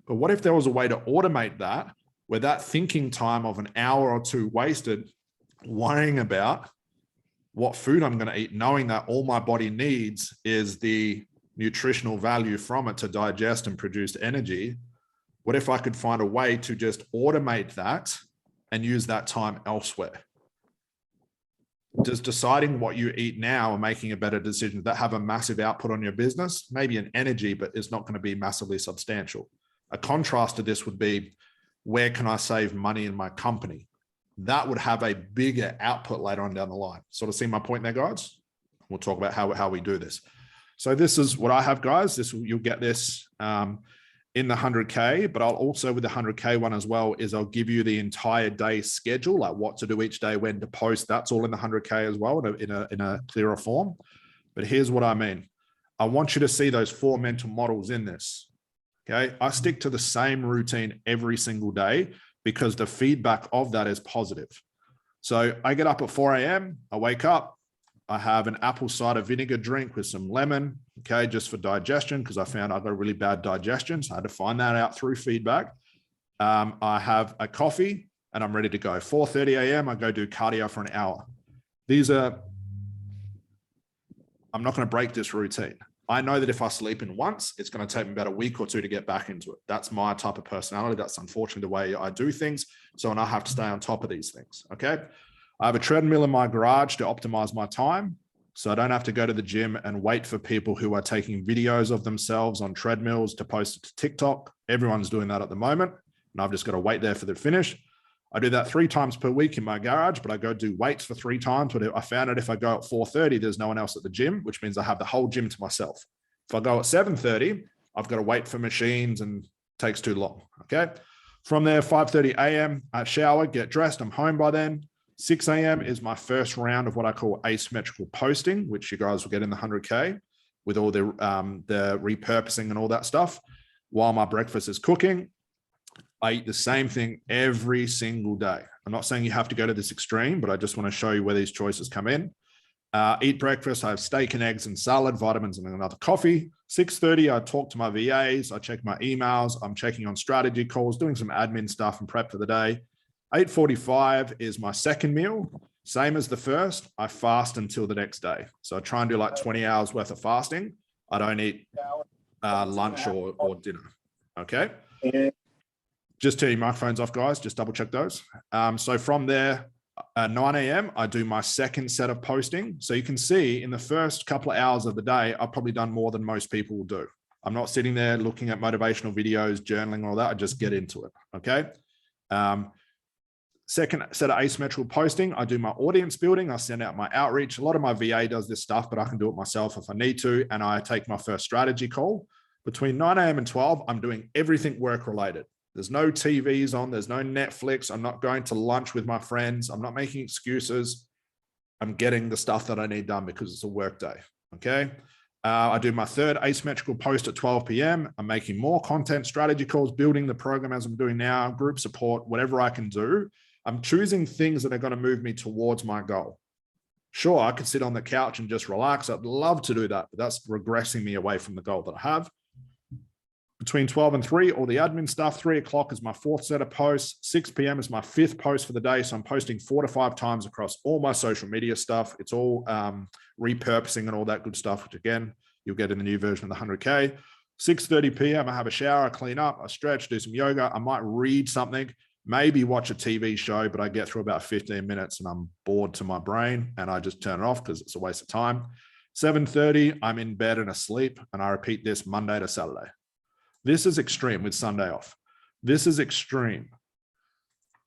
But what if there was a way to automate that where that thinking time of an hour or 2 wasted worrying about what food I'm going to eat, knowing that all my body needs is the nutritional value from it to digest and produce energy? What if I could find a way to just automate that and use that time elsewhere? Does deciding what you eat now and making a better decision that have a massive output on your business? Maybe an energy, but it's not going to be massively substantial. A contrast to this would be, where can I save money in my company? That would have a bigger output later on down the line. Sort of see my point there, guys? We'll talk about how we do this. So this is what I have, guys. You'll get this in the 100K, but I'll also, with the 100K one as well, is I'll give you the entire day schedule, like what to do each day, when to post. That's all in the 100K as well in a clearer form. But here's what I mean. I want you to see those 4 mental models in this. Okay. I stick to the same routine every single day because the feedback of that is positive. So I get up at 4 a.m. I wake up. I have an apple cider vinegar drink with some lemon, okay, just for digestion, because I found I got a really bad digestion. So I had to find that out through feedback. I have a coffee and I'm ready to go. 4:30 a.m. I go do cardio for an hour. I'm not going to break this routine. I know that if I sleep in once, it's going to take me about a week or 2 to get back into it. That's my type of personality. That's unfortunately the way I do things. So, and I have to stay on top of these things, okay? I have a treadmill in my garage to optimize my time. So I don't have to go to the gym and wait for people who are taking videos of themselves on treadmills to post it to TikTok. Everyone's doing that at the moment. And I've just got to wait there for the finish. I do that 3 times per week in my garage, but I go do weights for 3 times. But I found that if I go at 4:30, there's no one else at the gym, which means I have the whole gym to myself. If I go at 7:30, I've got to wait for machines and it takes too long. Okay. From there, 5:30 a.m., I shower, get dressed. I'm home by then. 6 a.m. is my first round of what I call asymmetrical posting, which you guys will get in the 100K with all the repurposing and all that stuff. While my breakfast is cooking, I eat the same thing every single day. I'm not saying you have to go to this extreme, but I just want to show you where these choices come in. Eat breakfast. I have steak and eggs and salad, vitamins, and another coffee. 6:30, I talk to my VAs. I check my emails. I'm checking on strategy calls, doing some admin stuff and prep for the day. 8:45 is my second meal. Same as the first. I fast until the next day. So I try and do like 20 hours worth of fasting. I don't eat lunch or dinner. Okay. Just turn your microphones off, guys. Just double check those. So from there, at 9 a.m., I do my second set of posting. So you can see in the first couple of hours of the day, I've probably done more than most people will do. I'm not sitting there looking at motivational videos, journaling, all that. I just get into it. Okay. Second set of asymmetrical posting, I do my audience building. I send out my outreach. A lot of my VA does this stuff, but I can do it myself if I need to. And I take my first strategy call. Between 9 a.m. and 12, I'm doing everything work related. There's no TVs on. There's no Netflix. I'm not going to lunch with my friends. I'm not making excuses. I'm getting the stuff that I need done because it's a work day. Okay. I do my third asymmetrical post at 12 p.m. I'm making more content, strategy calls, building the program as I'm doing now, group support, whatever I can do. I'm choosing things that are going to move me towards my goal. Sure, I could sit on the couch and just relax. I'd love to do that, but that's regressing me away from the goal that I have. Between 12 and 3, all the admin stuff. 3 o'clock is my fourth set of posts. 6 p.m. is my fifth post for the day. So I'm posting 4 to 5 times across all my social media stuff. It's all repurposing and all that good stuff, which again, you'll get in the new version of the 100K. 6:30 p.m. I have a shower, I clean up, I stretch, do some yoga. I might read something, maybe watch a TV show, but I get through about 15 minutes and I'm bored to my brain and I just turn it off because it's a waste of time. 7:30, I'm in bed and asleep, and I repeat this Monday to Saturday. This is extreme with Sunday off. This is extreme.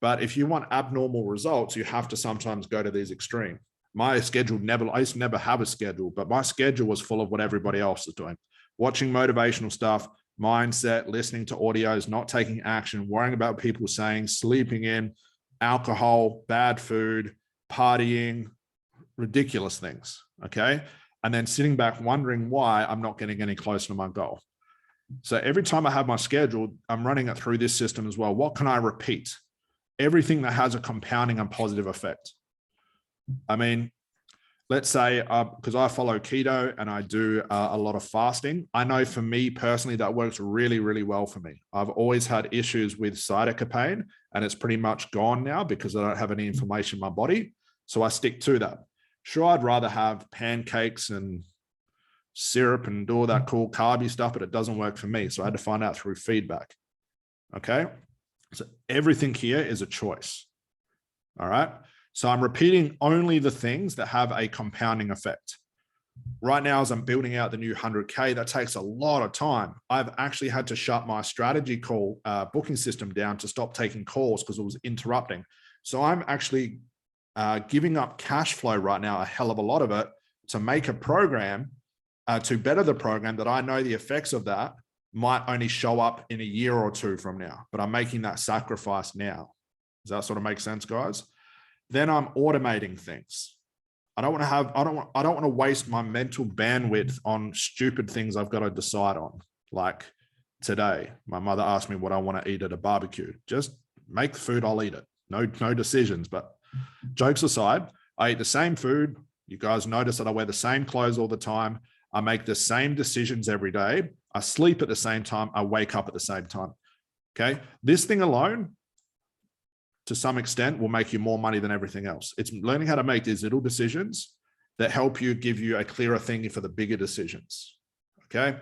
But if you want abnormal results, you have to sometimes go to these extreme. My schedule I used to never have a schedule, but my schedule was full of what everybody else is doing. Watching motivational stuff, mindset, listening to audios, not taking action, worrying about what people saying, sleeping in, alcohol, bad food, partying, ridiculous things, okay? And then sitting back wondering why I'm not getting any closer to my goal. So every time I have my schedule, I'm running it through this system as well. What can I repeat? Everything that has a compounding and positive effect. I mean, let's say, because I follow keto and I do a lot of fasting, I know for me personally, that works really, really well for me. I've always had issues with sciatica pain, and it's pretty much gone now because I don't have any inflammation in my body. So I stick to that. Sure, I'd rather have pancakes and syrup and do all that cool carby stuff, but it doesn't work for me. So I had to find out through feedback. Okay. So everything here is a choice. All right. So I'm repeating only the things that have a compounding effect. Right now, as I'm building out the new 100K, that takes a lot of time. I've actually had to shut my strategy call booking system down to stop taking calls because it was interrupting. So I'm actually giving up cash flow right now, a hell of a lot of it, to make a program to better the program that I know the effects of that might only show up in a year or two from now, but I'm making that sacrifice now. Does that sort of make sense, guys? Then I'm automating things. I don't want to waste my mental bandwidth on stupid things I've got to decide on. Like today, my mother asked me what I want to eat at a barbecue. Just make the food, I'll eat it. No decisions, but jokes aside, I eat the same food. You guys notice that I wear the same clothes all the time. I make the same decisions every day. I sleep at the same time. I wake up at the same time. Okay. This thing alone, to some extent, will make you more money than everything else. It's learning how to make these little decisions that help you, give you a clearer thinking for the bigger decisions. Okay.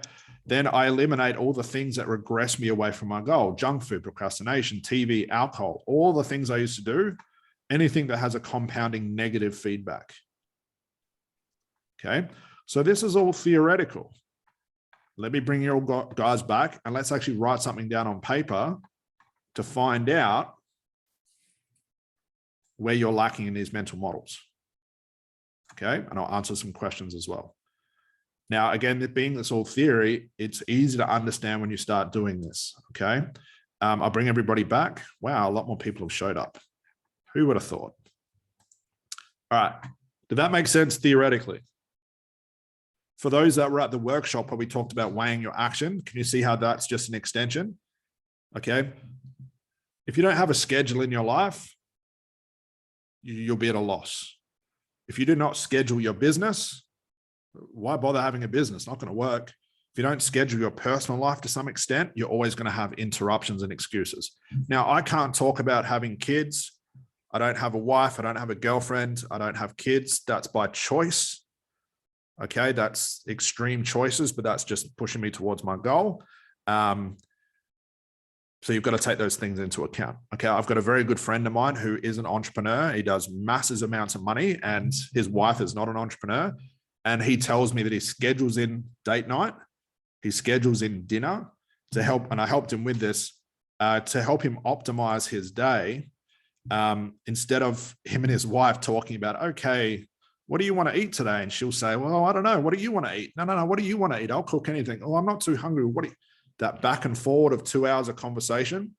Then I eliminate all the things that regress me away from my goal: junk food, procrastination, TV, alcohol, all the things I used to do, anything that has a compounding negative feedback. Okay. So this is all theoretical. Let me bring you all guys back and let's actually write something down on paper to find out where you're lacking in these mental models. Okay, and I'll answer some questions as well. Now, again, being this all theory, it's easy to understand when you start doing this, okay? I'll bring everybody back. Wow, a lot more people have showed up. Who would have thought? All right, did that make sense theoretically? For those that were at the workshop where we talked about weighing your action, can you see how that's just an extension? Okay. If you don't have a schedule in your life, you'll be at a loss. If you do not schedule your business, why bother having a business? Not going to work. If you don't schedule your personal life to some extent, you're always going to have interruptions and excuses. Now, I can't talk about having kids. I don't have a wife. I don't have a girlfriend. I don't have kids. That's by choice. Okay, that's extreme choices, but that's just pushing me towards my goal. So you've got to take those things into account. Okay, I've got a very good friend of mine who is an entrepreneur. He does massive amounts of money, and his wife is not an entrepreneur. And he tells me that he schedules in date night, he schedules in dinner to help, and I helped him with this, to help him optimize his day. Instead of him and his wife talking about, okay, what do you want to eat today? And she'll say, well, I don't know. What do you want to eat? No. What do you want to eat? I'll cook anything. Oh, I'm not too hungry. What do you, that back and forward of 2 hours of conversation.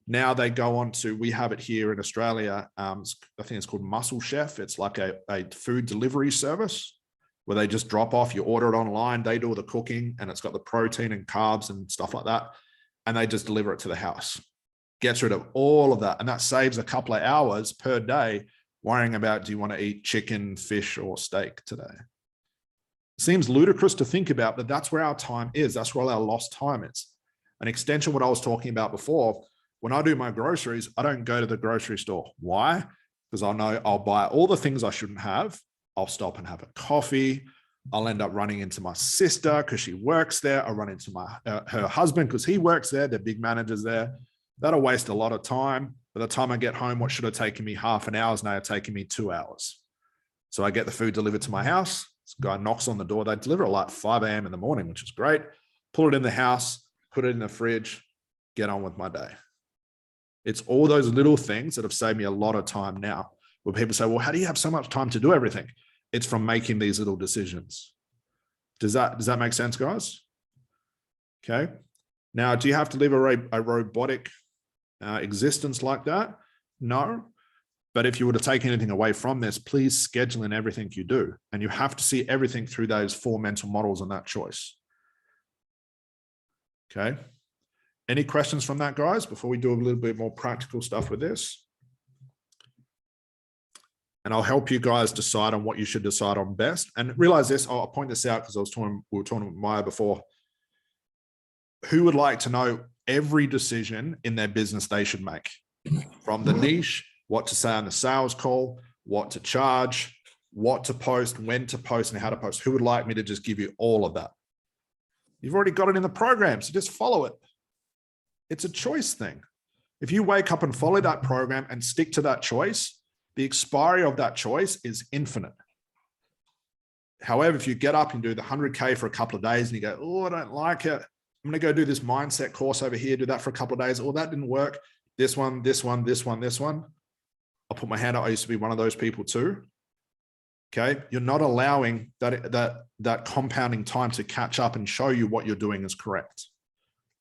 Now they go on to, we have it here in Australia. I think it's called Muscle Chef. It's like a food delivery service where they just drop off, you order it online, they do all the cooking, and it's got the protein and carbs and stuff like that. And they just deliver it to the house. Gets rid of all of that. And that saves a couple of hours per day worrying about, do you want to eat chicken, fish, or steak today? Seems ludicrous to think about, but that's where our time is. That's where all our lost time is. An extension of what I was talking about before, when I do my groceries, I don't go to the grocery store. Why? Because I know I'll buy all the things I shouldn't have. I'll stop and have a coffee. I'll end up running into my sister because she works there. I'll run into her husband because he works there. They're big managers there. That'll waste a lot of time. By the time I get home, what should have taken me half an hour is now taking me 2 hours. So I get the food delivered to my house. This guy knocks on the door. They deliver it like 5 a.m. in the morning, which is great. Pull it in the house, put it in the fridge, get on with my day. It's all those little things that have saved me a lot of time now. Where people say, well, how do you have so much time to do everything? It's from making these little decisions. Does that make sense, guys? Okay. Now, do you have to live a robotic existence like that? No. But if you were to take anything away from this, please schedule in everything you do. And you have to see everything through those 4 mental models and that choice. Okay. Any questions from that, guys, before we do a little bit more practical stuff with this? And I'll help you guys decide on what you should decide on best. And realize this, I'll point this out because we were talking with Maya before. Who would like to know every decision in their business they should make? From the niche, what to say on the sales call, what to charge, what to post, when to post, and how to post. Who would like me to just give you all of that? You've already got it in the program, so just follow it. It's a choice thing. If you wake up and follow that program and stick to that choice, the expiry of that choice is infinite. However, if you get up and do the 100K for a couple of days and you go, oh, I don't like it. I'm going to go do this mindset course over here, do that for a couple of days. Oh, that didn't work. This one, this one, this one, this one. I'll put my hand up. I used to be one of those people too. Okay. You're not allowing that compounding time to catch up and show you what you're doing is correct.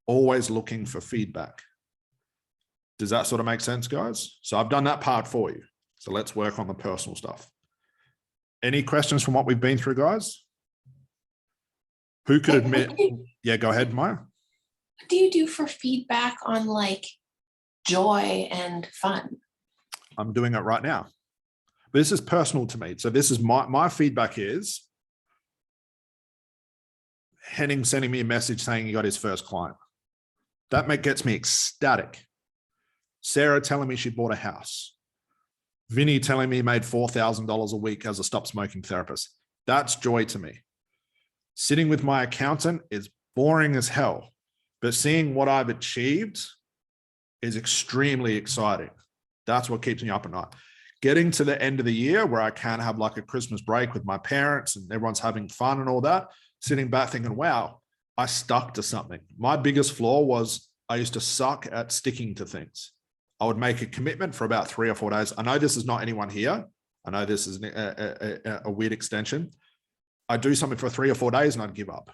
Always looking for feedback. Does that sort of make sense, guys? So I've done that part for you. So let's work on the personal stuff. Any questions from what we've been through, guys? Who could admit? Yeah, go ahead, Maya. What do you do for feedback on like joy and fun? I'm doing it right now. But this is personal to me. So this is my feedback is Henning sending me a message saying he got his first client. That gets me ecstatic. Sarah telling me she bought a house. Vinny telling me he made $4,000 a week as a stop smoking therapist. That's joy to me. Sitting with my accountant is boring as hell, but seeing what I've achieved is extremely exciting. That's what keeps me up at night. Getting to the end of the year where I can have like a Christmas break with my parents and everyone's having fun and all that, sitting back thinking, wow, I stuck to something. My biggest flaw was I used to suck at sticking to things. I would make a commitment for about 3 or 4 days. I know this is not anyone here. I know this is a weird extension. I do something for 3 or 4 days and I'd give up.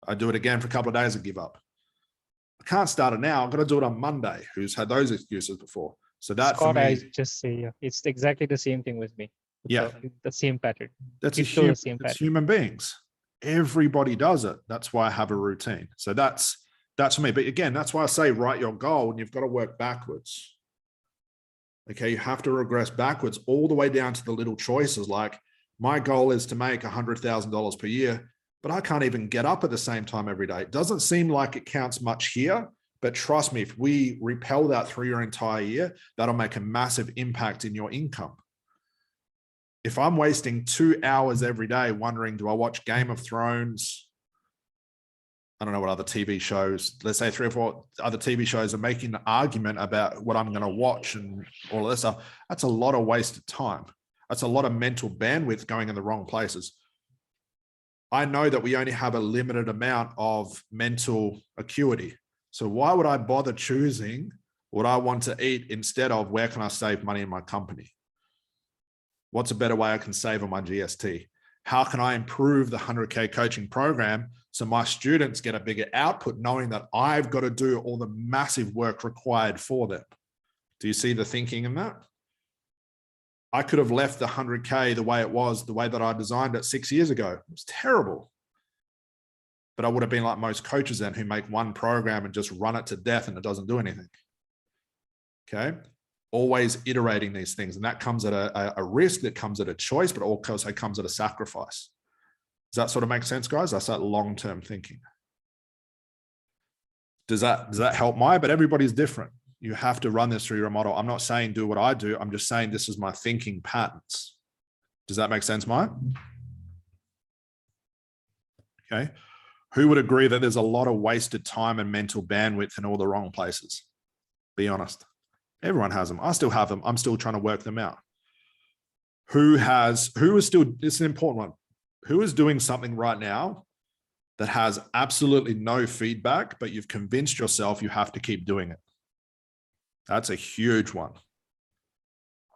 I do it again for a couple of days and give up. I can't start it now. I've got to do it on Monday. Who's had those excuses before? So that Scott, for me, I just say, yeah, it's exactly the same thing with me. Yeah. The same pattern. That's it's still the same it's pattern. human beings. Everybody does it. That's why I have a routine. So that's for me. But again, that's why I say write your goal and you've got to work backwards. Okay, you have to regress backwards all the way down to the little choices. Like my goal is to make $100,000 per year, but I can't even get up at the same time every day. It doesn't seem like it counts much here, but trust me, if we repel that through your entire year, that'll make a massive impact in your income. If I'm wasting 2 hours every day wondering, do I watch Game of Thrones? I don't know what other TV shows, let's say 3 or 4 other TV shows are making an argument about what I'm going to watch and all of this stuff. That's a lot of wasted time. That's a lot of mental bandwidth going in the wrong places. I know that we only have a limited amount of mental acuity. So why would I bother choosing what I want to eat instead of where can I save money in my company? What's a better way I can save on my GST? How can I improve the 100K coaching program so my students get a bigger output, knowing that I've got to do all the massive work required for them? Do you see the thinking in that? I could have left the 100K the way it was, the way that I designed it 6 years ago. It was terrible. But I would have been like most coaches then who make one program and just run it to death and it doesn't do anything. Okay. Always iterating these things. And that comes at a risk, that comes at a choice, but also comes at a sacrifice. Does that sort of make sense, guys? That's that long-term thinking. Does that help, Maya? But everybody's different. You have to run this through your model. I'm not saying do what I do. I'm just saying this is my thinking patterns. Does that make sense, Maya? Okay. Who would agree that there's a lot of wasted time and mental bandwidth in all the wrong places? Be honest. Everyone has them. I still have them. I'm still trying to work them out. Who is still, it's an important one. Who is doing something right now that has absolutely no feedback, but you've convinced yourself you have to keep doing it? That's a huge one.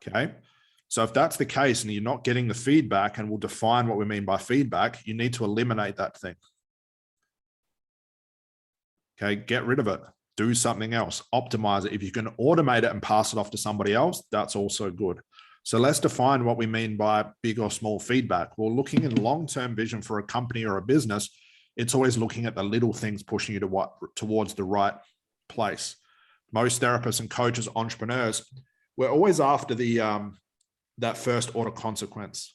Okay. So if that's the case and you're not getting the feedback, and we'll define what we mean by feedback, you need to eliminate that thing. Okay. Get rid of it. Do something else, optimize it. If you can automate it and pass it off to somebody else, that's also good. So let's define what we mean by big or small feedback. Well, looking in long-term vision for a company or a business, it's always looking at the little things pushing you towards the right place. Most therapists and coaches, entrepreneurs, we're always after that first order consequence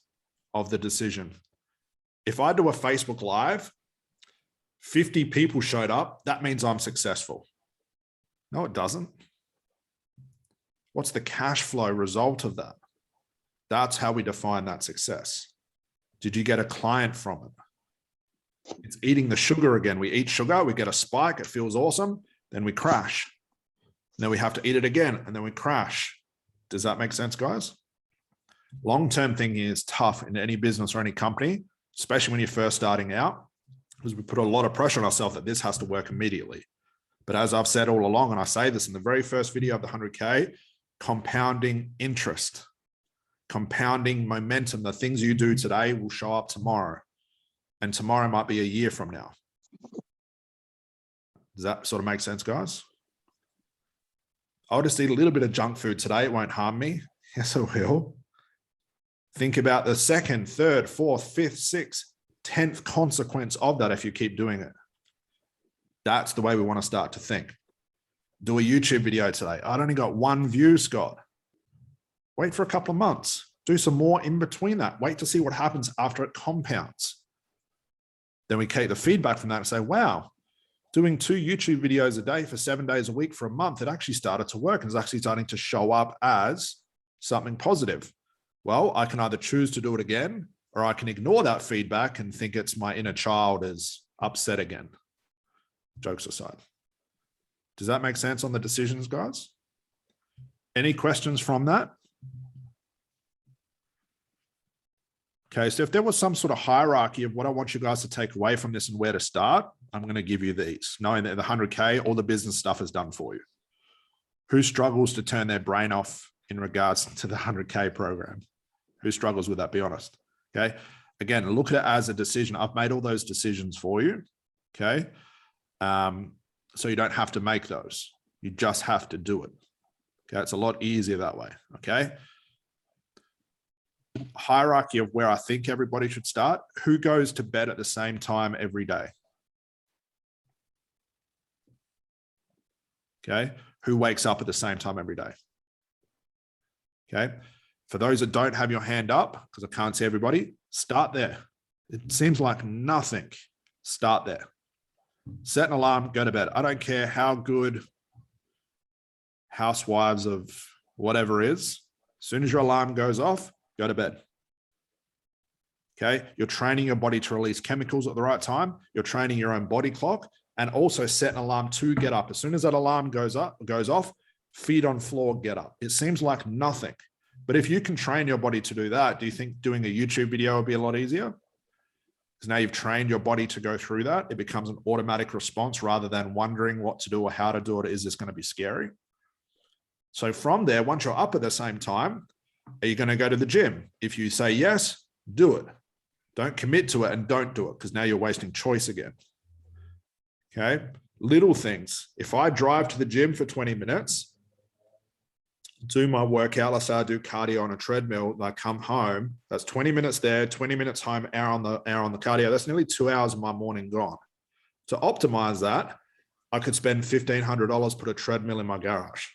of the decision. If I do a Facebook Live, 50 people showed up, that means I'm successful. No, it doesn't. What's the cash flow result of that? That's how we define that success. Did you get a client from it? It's eating the sugar again. We eat sugar, we get a spike, it feels awesome, then we crash. And then we have to eat it again, and then we crash. Does that make sense, guys? Long-term thinking is tough in any business or any company, especially when you're first starting out, because we put a lot of pressure on ourselves that this has to work immediately. But as I've said all along, and I say this in the very first video of the 100K, compounding interest, compounding momentum. The things you do today will show up tomorrow, and tomorrow might be a year from now. Does that sort of make sense, guys? I'll just eat a little bit of junk food today. It won't harm me. Yes, it will. Think about the second, third, fourth, fifth, sixth, 10th consequence of that if you keep doing it. That's the way we want to start to think. Do a YouTube video today. I only got 1 view, Scott. Wait for a couple of months. Do some more in between that. Wait to see what happens after it compounds. Then we take the feedback from that and say, wow, doing 2 YouTube videos a day for 7 days a week for a month, it actually started to work and is actually starting to show up as something positive. Well, I can either choose to do it again, or I can ignore that feedback and think it's my inner child is upset again. Jokes aside. Does that make sense on the decisions, guys? Any questions from that? Okay, so if there was some sort of hierarchy of what I want you guys to take away from this and where to start, I'm going to give you these, knowing that the 100K, all the business stuff is done for you. Who struggles to turn their brain off in regards to the 100K program? Who struggles with that? Be honest. Okay. Again, look at it as a decision. I've made all those decisions for you. Okay. So you don't have to make those. You just have to do it. Okay. It's a lot easier that way. Okay. Hierarchy of where I think everybody should start. Who goes to bed at the same time every day? Okay. Who wakes up at the same time every day? Okay. For those that don't have your hand up, because I can't see everybody, start there. It seems like nothing. Start there. Set an alarm, go to bed. I don't care how good housewives of whatever is. As soon as your alarm goes off, go to bed. Okay. You're training your body to release chemicals at the right time. You're training your own body clock. And also set an alarm to get up. As soon as that alarm goes off, feet on floor, get up. It seems like nothing. But if you can train your body to do that, do you think doing a YouTube video would be a lot easier? Because now you've trained your body to go through that. It becomes an automatic response rather than wondering what to do or how to do it. Is this going to be scary? So from there, once you're up at the same time, are you going to go to the gym? If you say yes, do it. Don't commit to it and don't do it, because now you're wasting choice again. Okay. Little things. If I drive to the gym for 20 minutes, do my workout, let's say I do cardio on a treadmill, and I come home, that's 20 minutes there, 20 minutes home, hour on the cardio. That's nearly 2 hours of my morning gone. To optimize that, I could spend $1,500, put a treadmill in my garage.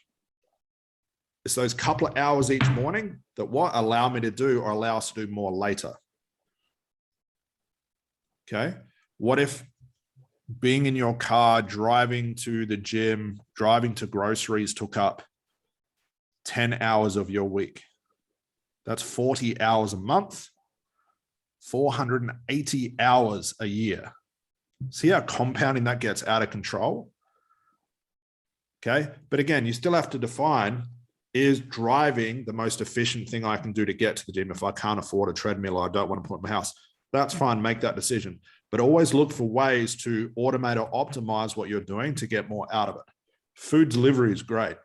It's those couple of hours each morning that what allow me to do or allow us to do more later. Okay. What if being in your car, driving to the gym, driving to groceries took up 10 hours of your week? That's 40 hours a month, 480 hours a year. See how compounding that gets out of control? Okay. But again, you still have to define, is driving the most efficient thing I can do to get to the gym? If I can't afford a treadmill or I don't want to put it in my house, that's fine. Make that decision. But always look for ways to automate or optimize what you're doing to get more out of it. Food delivery is great.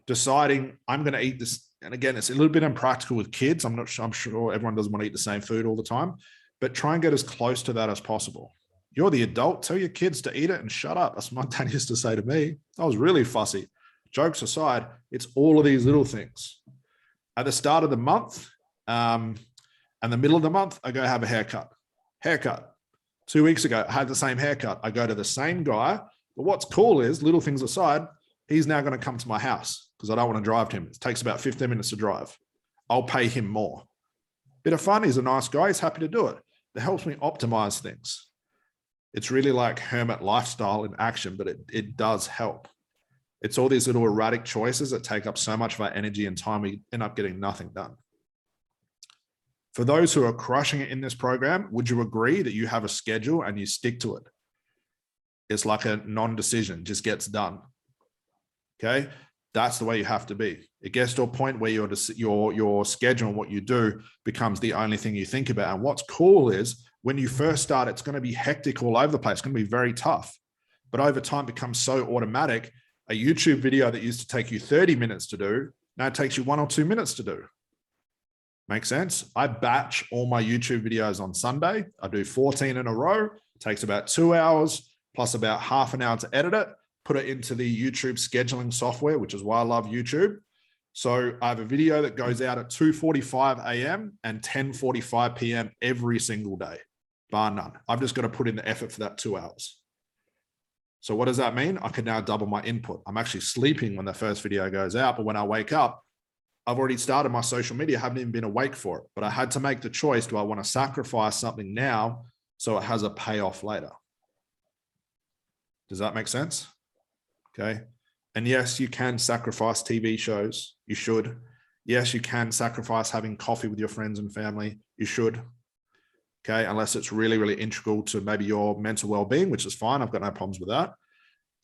Deciding I'm going to eat this. And again, it's a little bit impractical with kids. I'm sure everyone doesn't want to eat the same food all the time, but try and get as close to that as possible. You're the adult, tell your kids to eat it and shut up. That's what my dad used to say to me. I was really fussy. Jokes aside, it's all of these little things. At the start of the month and the middle of the month, I go have a haircut. 2 weeks ago, I had the same haircut. I go to the same guy. But what's cool is, little things aside, he's now going to come to my house because I don't want to drive to him. It takes about 15 minutes to drive. I'll pay him more. Bit of fun. He's a nice guy. He's happy to do it. It helps me optimize things. It's really like hermit lifestyle in action, but it does help. It's all these little erratic choices that take up so much of our energy and time, we end up getting nothing done. For those who are crushing it in this program, would you agree that you have a schedule and you stick to it? It's like a non-decision, just gets done. Okay, that's the way you have to be. It gets to a point where your schedule and what you do becomes the only thing you think about. And what's cool is when you first start, it's going to be hectic all over the place. It's going to be very tough. But over time, it becomes so automatic. A YouTube video that used to take you 30 minutes to do, now it takes you 1 or 2 minutes to do. Make sense? I batch all my YouTube videos on Sunday. I do 14 in a row. It takes about 2 hours plus about half an hour to edit it, put it into the YouTube scheduling software, which is why I love YouTube. So I have a video that goes out at 2:45 a.m. and 10:45 p.m. every single day, bar none. I've just got to put in the effort for that 2 hours. So what does that mean? I can now double my input. I'm actually sleeping when the first video goes out, but when I wake up, I've already started my social media, haven't even been awake for it, but I had to make the choice. Do I want to sacrifice something now so it has a payoff later? Does that make sense? Okay. And yes, you can sacrifice TV shows. You should. Yes, you can sacrifice having coffee with your friends and family. You should. Okay. Unless it's really, really integral to maybe your mental well-being, which is fine. I've got no problems with that.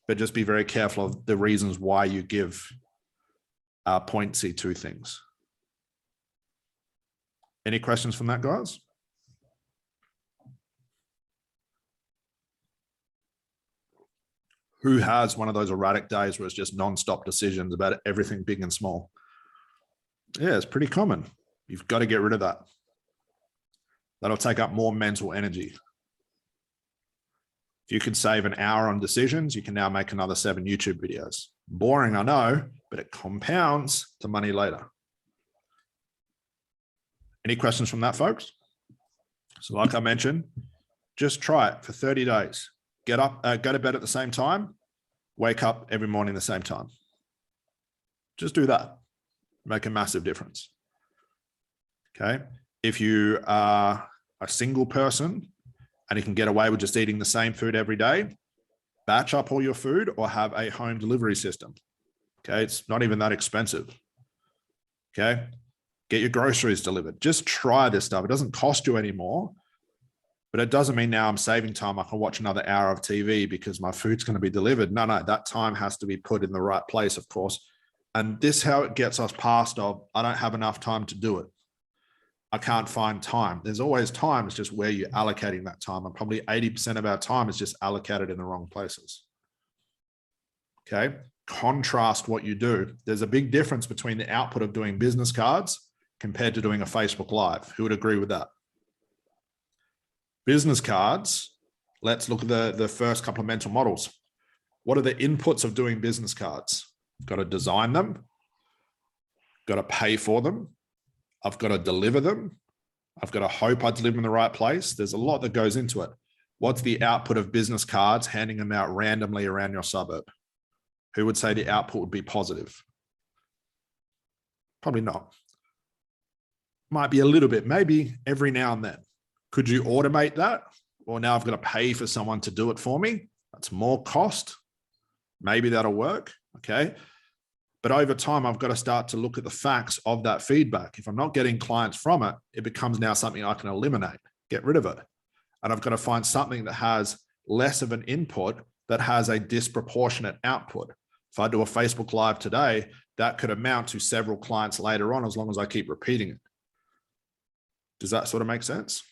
But just be very careful of the reasons why you give pointsy to things. Any questions from that, guys? Who has one of those erratic days where it's just non-stop decisions about everything big and small? Yeah, it's pretty common. You've got to get rid of that. That'll take up more mental energy. If you could save an hour on decisions, you can now make another 7 YouTube videos. Boring, I know, but it compounds to money later. Any questions from that, folks? So like I mentioned, just try it for 30 days. Get up, go to bed at the same time, wake up every morning at the same time. Just do that. Make a massive difference. Okay. If you are a single person and you can get away with just eating the same food every day, batch up all your food or have a home delivery system. Okay. It's not even that expensive. Okay. Get your groceries delivered. Just try this stuff. It doesn't cost you anymore. But it doesn't mean now I'm saving time. I can watch another hour of TV because my food's going to be delivered. No, that time has to be put in the right place, of course. And this is how it gets us past of, I don't have enough time to do it. I can't find time. There's always time. It's just where you're allocating that time. And probably 80% of our time is just allocated in the wrong places. Okay. Contrast what you do. There's a big difference between the output of doing business cards compared to doing a Facebook Live. Who would agree with that? Business cards, let's look at the first couple of mental models. What are the inputs of doing business cards? Got to design them, got to pay for them. I've got to deliver them. I've got to hope I deliver in the right place. There's a lot that goes into it. What's the output of business cards, handing them out randomly around your suburb? Who would say the output would be positive? Probably not. Might be a little bit, maybe every now and then. Could you automate that? Or now I've got to pay for someone to do it for me. That's more cost. Maybe that'll work. Okay. But over time, I've got to start to look at the facts of that feedback. If I'm not getting clients from it, it becomes now something I can eliminate, get rid of it. And I've got to find something that has less of an input that has a disproportionate output. If I do a Facebook Live today, that could amount to several clients later on, as long as I keep repeating it. Does that sort of make sense?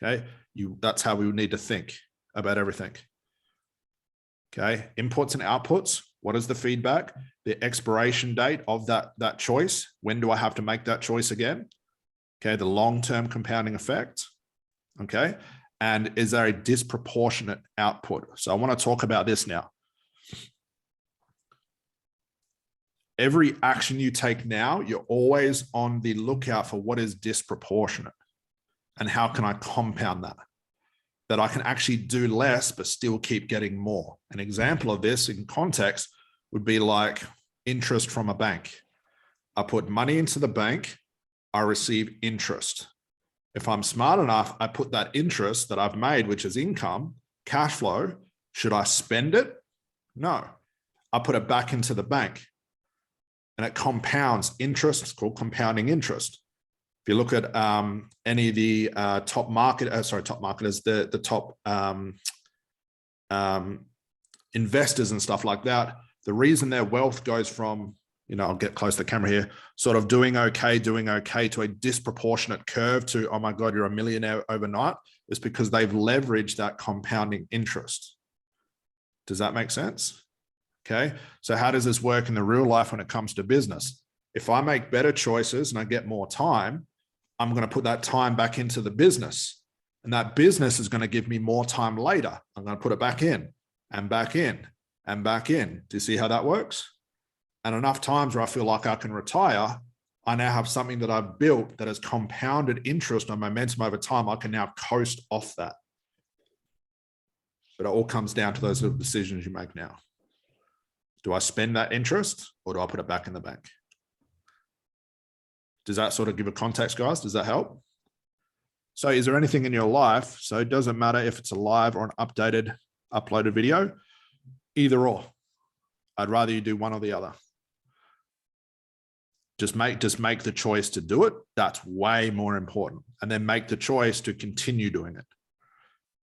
Okay, that's how we would need to think about everything. Okay, inputs and outputs. What is the feedback? The expiration date of that choice. When do I have to make that choice again? Okay, the long-term compounding effect. Okay, and is there a disproportionate output? So I want to talk about this now. Every action you take now, you're always on the lookout for what is disproportionate. And how can I compound that? That I can actually do less, but still keep getting more. An example of this in context would be like interest from a bank. I put money into the bank, I receive interest. If I'm smart enough, I put that interest that I've made, which is income, cash flow. Should I spend it? No. I put it back into the bank and it compounds interest. It's called compounding interest. If you look at any of the top marketers, the top investors and stuff like that, the reason their wealth goes from, I'll get close to the camera here, sort of doing okay to a disproportionate curve to, oh my God, you're a millionaire overnight, is because they've leveraged that compounding interest. Does that make sense? Okay. So how does this work in the real life when it comes to business? If I make better choices and I get more time, I'm going to put that time back into the business, and that business is going to give me more time later. I'm going to put it back in and back in and back in. Do you see how that works? And enough times where I feel like I can retire, I now have something that I've built that has compounded interest and momentum over time. I can now coast off that. But it all comes down to those little decisions you make now. Do I spend that interest or do I put it back in the bank? Does that sort of give a context, guys? Does that help? So is there anything in your life? So it doesn't matter if it's a live or an uploaded video, either or. I'd rather you do one or the other. Just make the choice to do it. That's way more important. And then make the choice to continue doing it.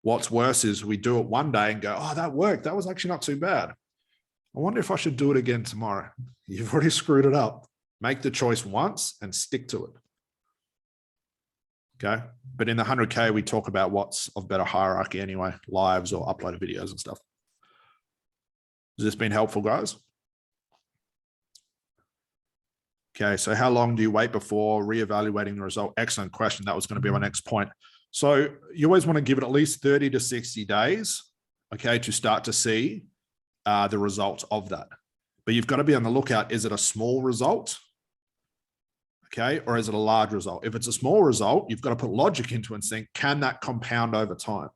What's worse is we do it one day and go, oh, that worked. That was actually not too bad. I wonder if I should do it again tomorrow. You've already screwed it up. Make the choice once and stick to it. Okay. But in the 100K, we talk about what's of better hierarchy anyway, lives or uploaded videos and stuff. Has this been helpful, guys? Okay. So how long do you wait before reevaluating the result? Excellent question. That was going to be my next point. So you always want to give it at least 30 to 60 days, okay, to start to see the results of that. But you've got to be on the lookout. Is it a small result? Okay. Or is it a large result? If it's a small result, you've got to put logic into it and think, can that compound over time?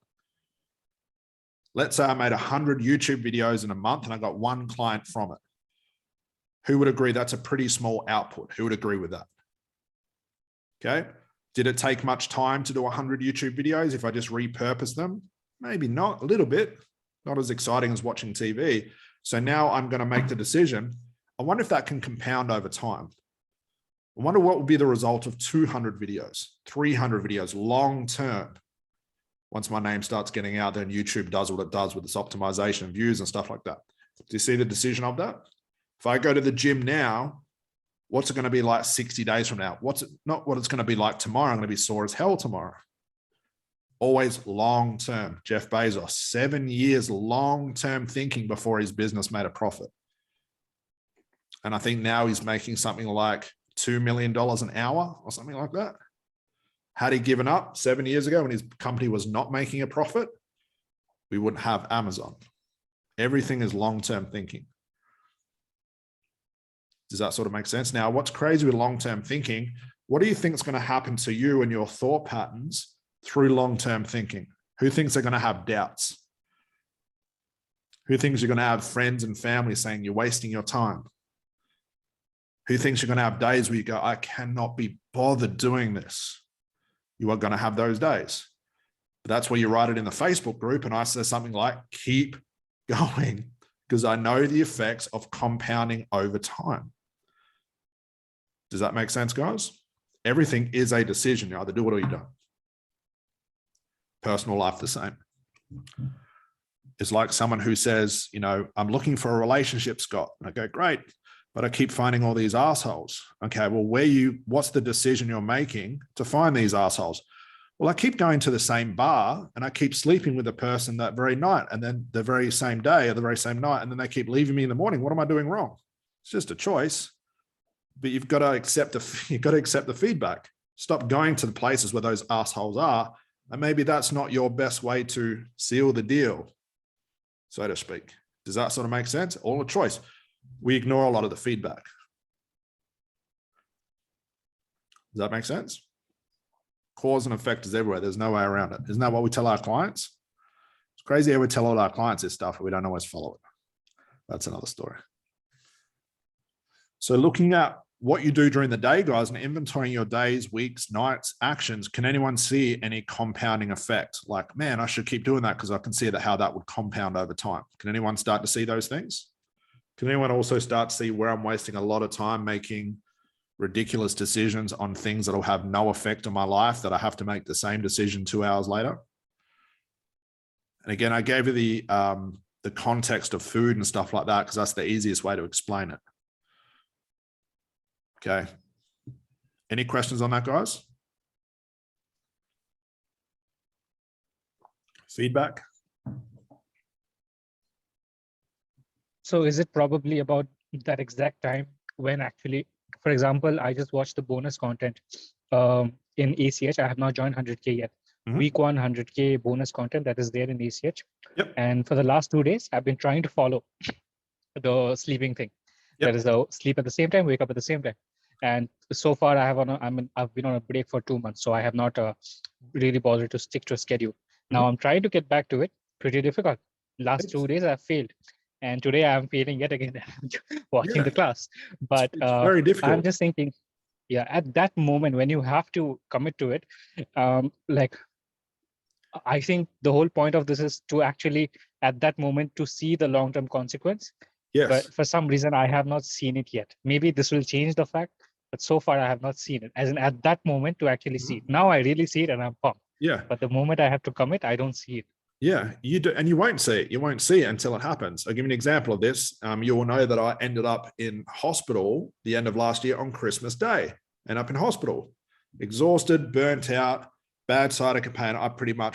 Let's say I made 100 YouTube videos in a month and I got one client from it. Who would agree that's a pretty small output? Who would agree with that? Okay. Did it take much time to do 100 YouTube videos if I just repurpose them? Maybe not, a little bit. Not as exciting as watching TV. So now I'm going to make the decision. I wonder if that can compound over time. I wonder what will be the result of 200 videos, 300 videos, long term. Once my name starts getting out there and YouTube does what it does with its optimization of views and stuff like that. Do you see the decision of that? If I go to the gym now, what's it going to be like 60 days from now? Not what it's going to be like tomorrow. I'm going to be sore as hell tomorrow. Always long-term. Jeff Bezos, 7 years long-term thinking before his business made a profit. And I think now he's making something like $2 million an hour or something like that. Had he given up 7 years ago when his company was not making a profit, we wouldn't have Amazon. Everything is long-term thinking. Does that sort of make sense? Now, what's crazy with long-term thinking, what do you think is going to happen to you and your thought patterns through long-term thinking? Who thinks they're going to have doubts? Who thinks you're going to have friends and family saying you're wasting your time? Who thinks you're going to have days where you go, I cannot be bothered doing this? You are going to have those days. But that's where you write it in the Facebook group. And I say something like, keep going, because I know the effects of compounding over time. Does that make sense, guys? Everything is a decision. You either do it or you don't. Personal life, the same. It's like someone who says, you know, I'm looking for a relationship, Scott. And I go, great, but I keep finding all these assholes. Okay, well, what's the decision you're making to find these assholes? Well, I keep going to the same bar and I keep sleeping with the person that very night, and then the very same day or the very same night, and then they keep leaving me in the morning. What am I doing wrong? It's just a choice, but you've got to accept the feedback. Stop going to the places where those assholes are, and maybe that's not your best way to seal the deal, so to speak. Does that sort of make sense? All a choice. We ignore a lot of the feedback. Does that make sense? Cause and effect is everywhere. There's no way around it. Isn't that what we tell our clients? It's crazy how we tell all our clients this stuff, but we don't always follow it. That's another story. So looking at what you do during the day, guys, and inventorying your days, weeks, nights, actions, can anyone see any compounding effect? Like, man, I should keep doing that because I can see how that would compound over time. Can anyone start to see those things? Can anyone also start to see where I'm wasting a lot of time making ridiculous decisions on things that will have no effect on my life, that I have to make the same decision 2 hours later? And again, I gave you the context of food and stuff like that because that's the easiest way to explain it. Okay. Any questions on that, guys? Feedback? So is it probably about that exact time when actually, for example, I just watched the bonus content in ACH. I have not joined 100K yet. Week 1, 100K bonus content that is there in ACH. Yep. And for the last 2 days, I've been trying to follow the sleeping thing. Yep. That is the sleep at the same time, wake up at the same time. And so far, I've been on a break for 2 months, so I have not really bothered to stick to a schedule. Now I'm trying to get back to it. Pretty difficult. Last 2 days I've failed, and today I'm failing yet again watching the class. But it's very difficult. I'm just thinking, yeah, at that moment when you have to commit to it, I think the whole point of this is to actually, at that moment, to see the long-term consequence. Yes. But for some reason, I have not seen it yet. Maybe this will change the fact, but so far I have not seen it. As in at that moment to actually see it. Now I really see it and I'm pumped. Yeah. But the moment I have to commit, I don't see it. Yeah, you do, and you won't see it. You won't see it until it happens. I'll give you an example of this. You will know that I ended up in hospital the end of last year on Christmas Day, and up in hospital, exhausted, burnt out, bad sciatica pain.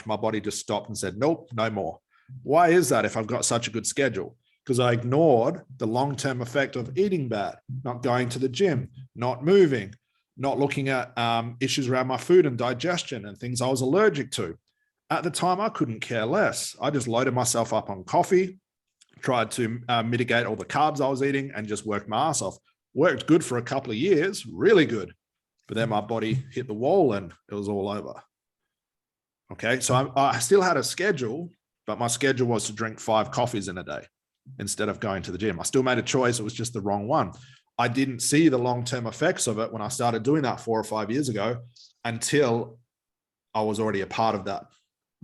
My body just stopped and said, nope, no more. Why is that if I've got such a good schedule? Because I ignored the long-term effect of eating bad, not going to the gym, not moving, not looking at issues around my food and digestion and things I was allergic to. At the time, I couldn't care less. I just loaded myself up on coffee, tried to mitigate all the carbs I was eating, and just worked my ass off. Worked good for a couple of years, really good. But then my body hit the wall and it was all over. Okay, so I still had a schedule, but my schedule was to drink 5 coffees in a day instead of going to the gym. I still made a choice. It was just the wrong one. I didn't see the long-term effects of it when I started doing that 4 or 5 years ago until I was already a part of that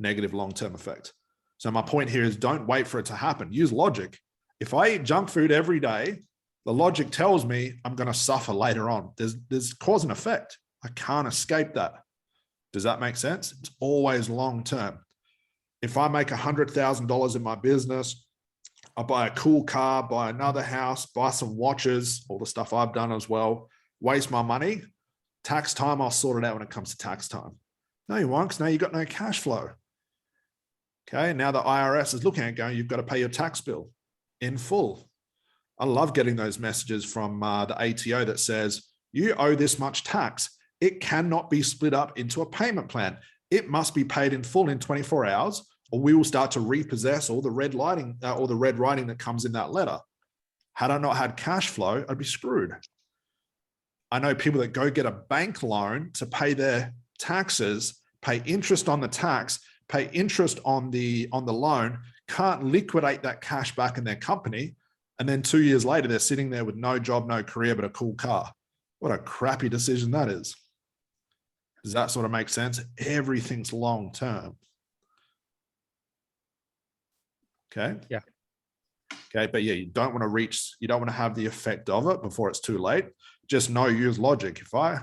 negative long-term effect. So my point here is don't wait for it to happen. Use logic. If I eat junk food every day, the logic tells me I'm going to suffer later on. There's cause and effect. I can't escape that. Does that make sense? It's always long-term. if I make $100,000 in my business, I buy a cool car, buy another house, buy some watches, all the stuff I've done as well, waste my money, tax time, I'll sort it out when it comes to tax time. No, you won't, because now you've got no cash flow. Okay, now the IRS is looking at it going, you've got to pay your tax bill in full. I love getting those messages from the ATO that says, you owe this much tax. It cannot be split up into a payment plan. It must be paid in full in 24 hours, or we will start to repossess all the red writing that comes in that letter. Had I not had cash flow, I'd be screwed. I know people that go get a bank loan to pay their taxes, pay interest on the tax, pay interest on the loan, can't liquidate that cash back in their company. And then 2 years later, they're sitting there with no job, no career, but a cool car. What a crappy decision that is. Does that sort of make sense? Everything's long term. Okay. Yeah. Okay. But yeah, you don't want to have the effect of it before it's too late. Just know, use logic. If I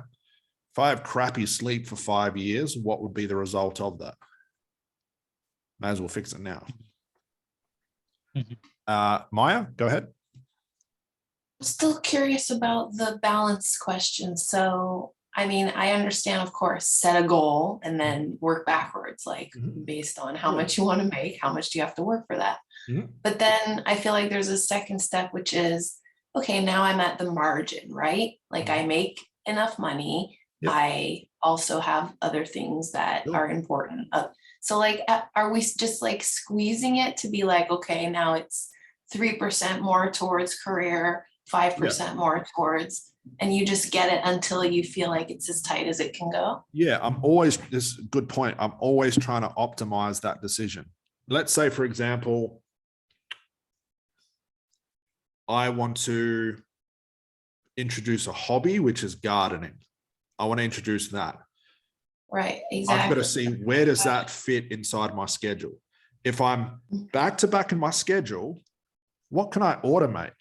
have crappy sleep for 5 years, what would be the result of that? May as well fix it now. Maya, go ahead. Still curious about the balance question. So, I mean, I understand, of course, set a goal and then work backwards, like based on how much you want to make, how much do you have to work for that? But then I feel like there's a second step, which is, okay, now I'm at the margin, right? Like I make enough money. I also have other things that are important. So like, are we just like squeezing it to be like, okay, now it's 3% more towards career, 5% more towards, and you just get it until you feel like it's as tight as it can go? Yeah, this is a good point. I'm always trying to optimize that decision. Let's say, for example, I want to introduce a hobby, which is gardening. I want to introduce that. Right, exactly. I've got to see, where does that fit inside my schedule? If I'm back to back in my schedule, what can I automate?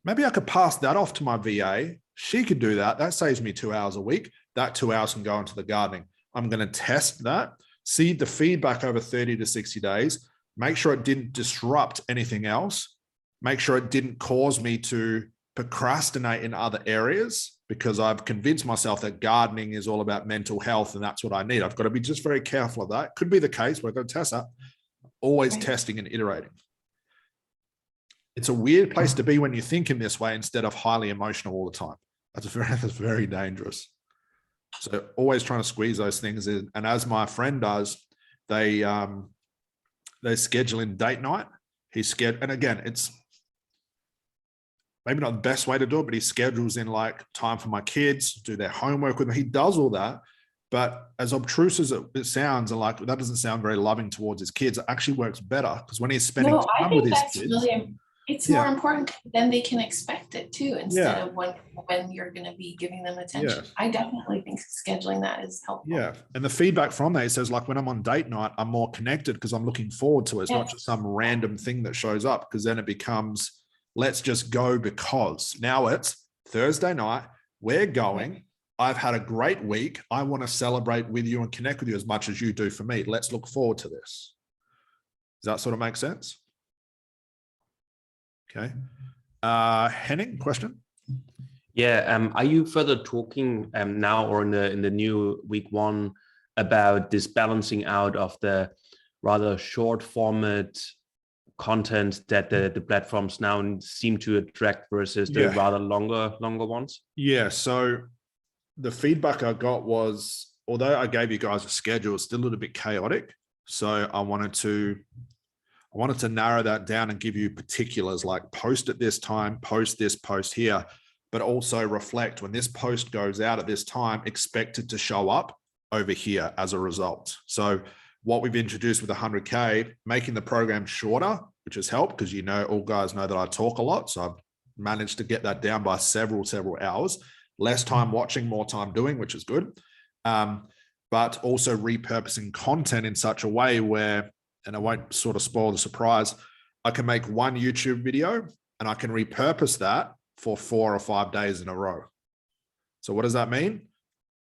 Maybe I could pass that off to my VA. She could do that. That saves me 2 hours a week. That 2 hours can go into the gardening. I'm going to test that, see the feedback over 30 to 60 days, make sure it didn't disrupt anything else, make sure it didn't cause me to procrastinate in other areas, because I've convinced myself that gardening is all about mental health and that's what I need. I've got to be just very careful of that. Could be the case. We're going to test that. Always testing and iterating. It's a weird place to be when you think in this way instead of highly emotional all the time. That's very dangerous. So always trying to squeeze those things in. And as my friend does, they schedule in date night. And again, it's maybe not the best way to do it, but he schedules in like time for my kids, do their homework with me. He does all that. But as obtruse as it sounds, and like that doesn't sound very loving towards his kids, it actually works better, because when he's spending time with his kids, really, it's more important. Then they can expect it too, instead of when you're going to be giving them attention. I definitely think scheduling that is helpful. Yeah, and the feedback from that, he says, like when I'm on date night, I'm more connected because I'm looking forward to it. It's not just some random thing that shows up, because then it becomes, let's just go, because now it's Thursday night, we're going. I've had a great week. I want to celebrate with you and connect with you as much as you do for me. Let's look forward to this. Does that sort of make sense? Okay. Henning, question? Yeah. Are you further talking now or in the new week one about this balancing out of the rather short format content that the platforms now seem to attract versus the rather longer ones? Yeah. So the feedback I got was, although I gave you guys a schedule, it's still a little bit chaotic. So I wanted to narrow that down and give you particulars, like post at this time, post this, post here, but also reflect when this post goes out at this time, expect it to show up over here as a result. So what we've introduced with 100K, making the program shorter, which has helped, because all guys know that I talk a lot. So I've managed to get that down by several hours, less time watching, more time doing, which is good. But also repurposing content in such a way where, and I won't sort of spoil the surprise, I can make one YouTube video and I can repurpose that for 4 or 5 days in a row. So what does that mean?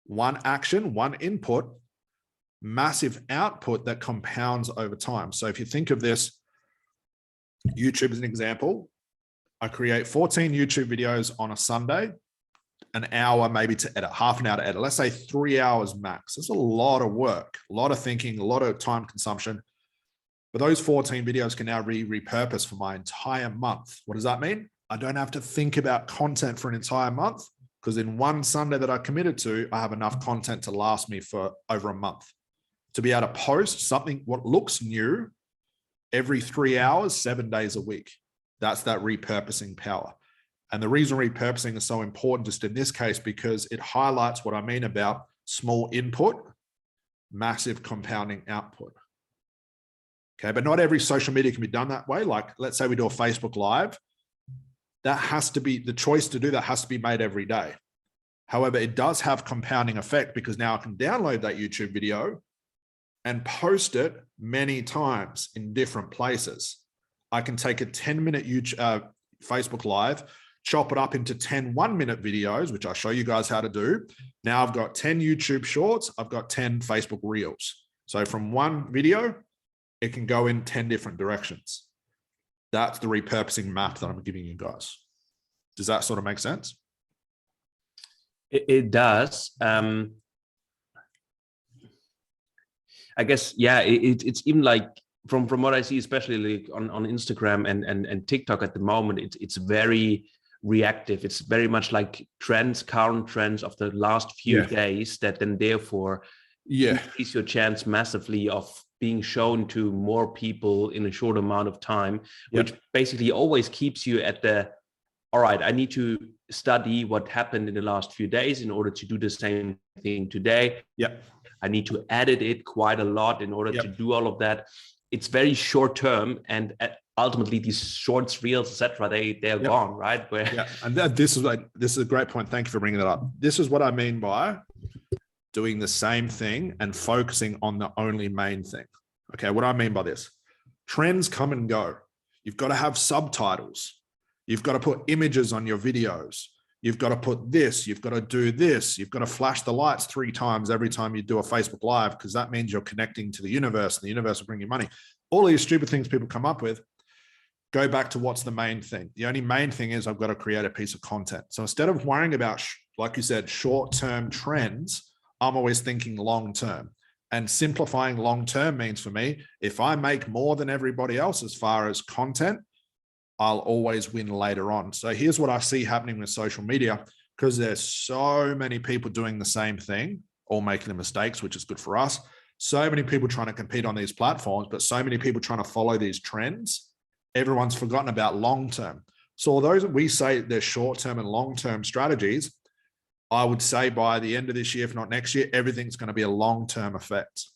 One action, one input, massive output that compounds over time. So if you think of this, YouTube as an example, I create 14 YouTube videos on a Sunday, an hour maybe to edit, half an hour to edit, let's say 3 hours max. It's a lot of work, a lot of thinking, a lot of time consumption. But those 14 videos can now be repurposed for my entire month. What does that mean? I don't have to think about content for an entire month, because in one Sunday that I committed to, I have enough content to last me for over a month. To be able to post something, what looks new, every 3 hours, 7 days a week. That's that repurposing power. And the reason repurposing is so important just in this case, because it highlights what I mean about small input, massive compounding output. Okay, but not every social media can be done that way. Like, let's say we do a Facebook Live. That has to be, the choice to do that has to be made every day. However, it does have compounding effect, because now I can download that YouTube video and post it many times in different places. I can take a 10-minute Facebook Live, chop it up into 10 1-minute videos, which I'll show you guys how to do. Now I've got 10 YouTube shorts, I've got 10 Facebook Reels. So from one video, it can go in 10 different directions. That's the repurposing map that I'm giving you guys. Does that sort of make sense? It does. I guess, yeah, it's even like, from what I see, especially like on Instagram and TikTok at the moment, it's very reactive. It's very much like trends, current trends of the last few days that then therefore increase your chance massively of being shown to more people in a short amount of time, which basically always keeps you at the, all right, I need to study what happened in the last few days in order to do the same thing today. I need to edit it quite a lot in order to do all of that. It's very short term, and ultimately these shorts, reels, etc., they're gone, right? And this is a great point. Thank you for bringing that up. This is what I mean by doing the same thing and focusing on the only main thing. Okay, what do I mean by this? Trends come and go. You've got to have subtitles. You've got to put images on your videos. You've got to put this, you've got to do this. You've got to flash the lights 3 times every time you do a Facebook Live, because that means you're connecting to the universe, and the universe will bring you money. All these stupid things people come up with, go back to what's the main thing. The only main thing is I've got to create a piece of content. So instead of worrying about, like you said, short-term trends, I'm always thinking long-term. And simplifying long-term means for me, if I make more than everybody else as far as content, I'll always win later on. So here's what I see happening with social media, because there's so many people doing the same thing, all making the mistakes, which is good for us. So many people trying to compete on these platforms, but so many people trying to follow these trends. Everyone's forgotten about long-term. So although we say there's short-term and long-term strategies, I would say by the end of this year, if not next year, everything's going to be a long-term effect.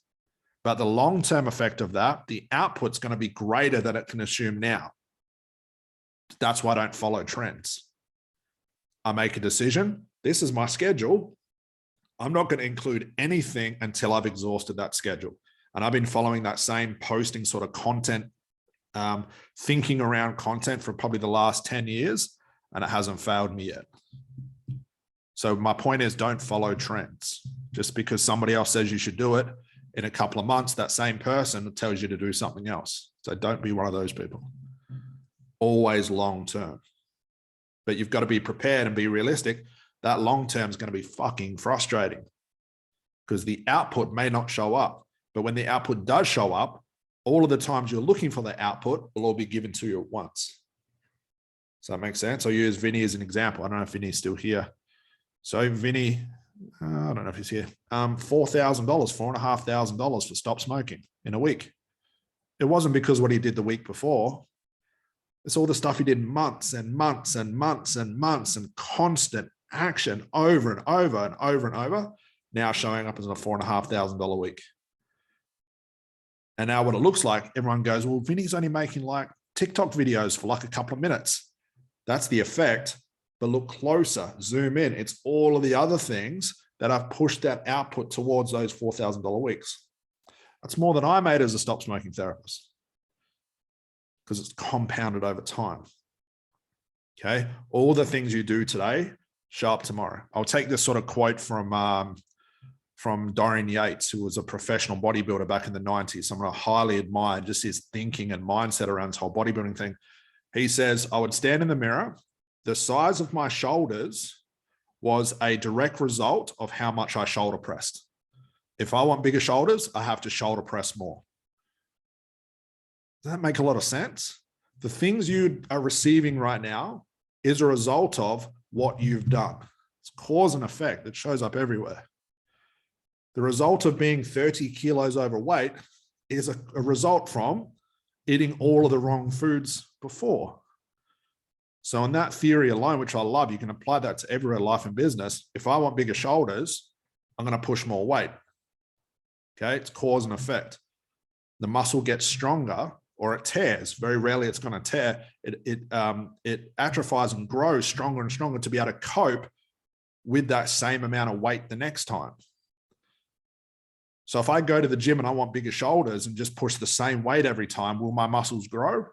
But the long-term effect of that, the output's going to be greater than it can assume now. That's why I don't follow trends. I make a decision. This is my schedule. I'm not going to include anything until I've exhausted that schedule. And I've been following that same posting sort of content, thinking around content for probably the last 10 years, and it hasn't failed me yet. So my point is, don't follow trends. Just because somebody else says you should do it, in a couple of months, that same person tells you to do something else. So don't be one of those people. Always long-term. But you've got to be prepared and be realistic. That long-term is going to be fucking frustrating, because the output may not show up. But when the output does show up, all of the times you're looking for the output will all be given to you at once. Does that make sense? I'll use Vinny as an example. I don't know if Vinny's still here. So Vinny, I don't know if he's here, $4,000, $4,500 for stop smoking in a week. It wasn't because what he did the week before. It's all the stuff he did months and months and months and months and constant action over and over and over and over, now showing up as a $4,500 a week. And now what it looks like, everyone goes, well, Vinny's only making like TikTok videos for like a couple of minutes. That's the effect. But look closer, zoom in. It's all of the other things that have pushed that output towards those $4,000 weeks. That's more than I made as a stop smoking therapist, because it's compounded over time. Okay. All the things you do today show up tomorrow. I'll take this sort of quote from from Dorian Yates, who was a professional bodybuilder back in the 90s, someone I highly admired, just his thinking and mindset around this whole bodybuilding thing. He says, I would stand in the mirror. The size of my shoulders was a direct result of how much I shoulder pressed. If I want bigger shoulders, I have to shoulder press more. Does that make a lot of sense? The things you are receiving right now is a result of what you've done. It's cause and effect. It shows up everywhere. The result of being 30 kilos overweight is a result from eating all of the wrong foods before. So in that theory alone, which I love, you can apply that to everywhere, life and business. If I want bigger shoulders, I'm going to push more weight. Okay, it's cause and effect. The muscle gets stronger or it tears. Very rarely it's going to tear. It atrophies and grows stronger and stronger to be able to cope with that same amount of weight the next time. So if I go to the gym and I want bigger shoulders and just push the same weight every time, will my muscles grow?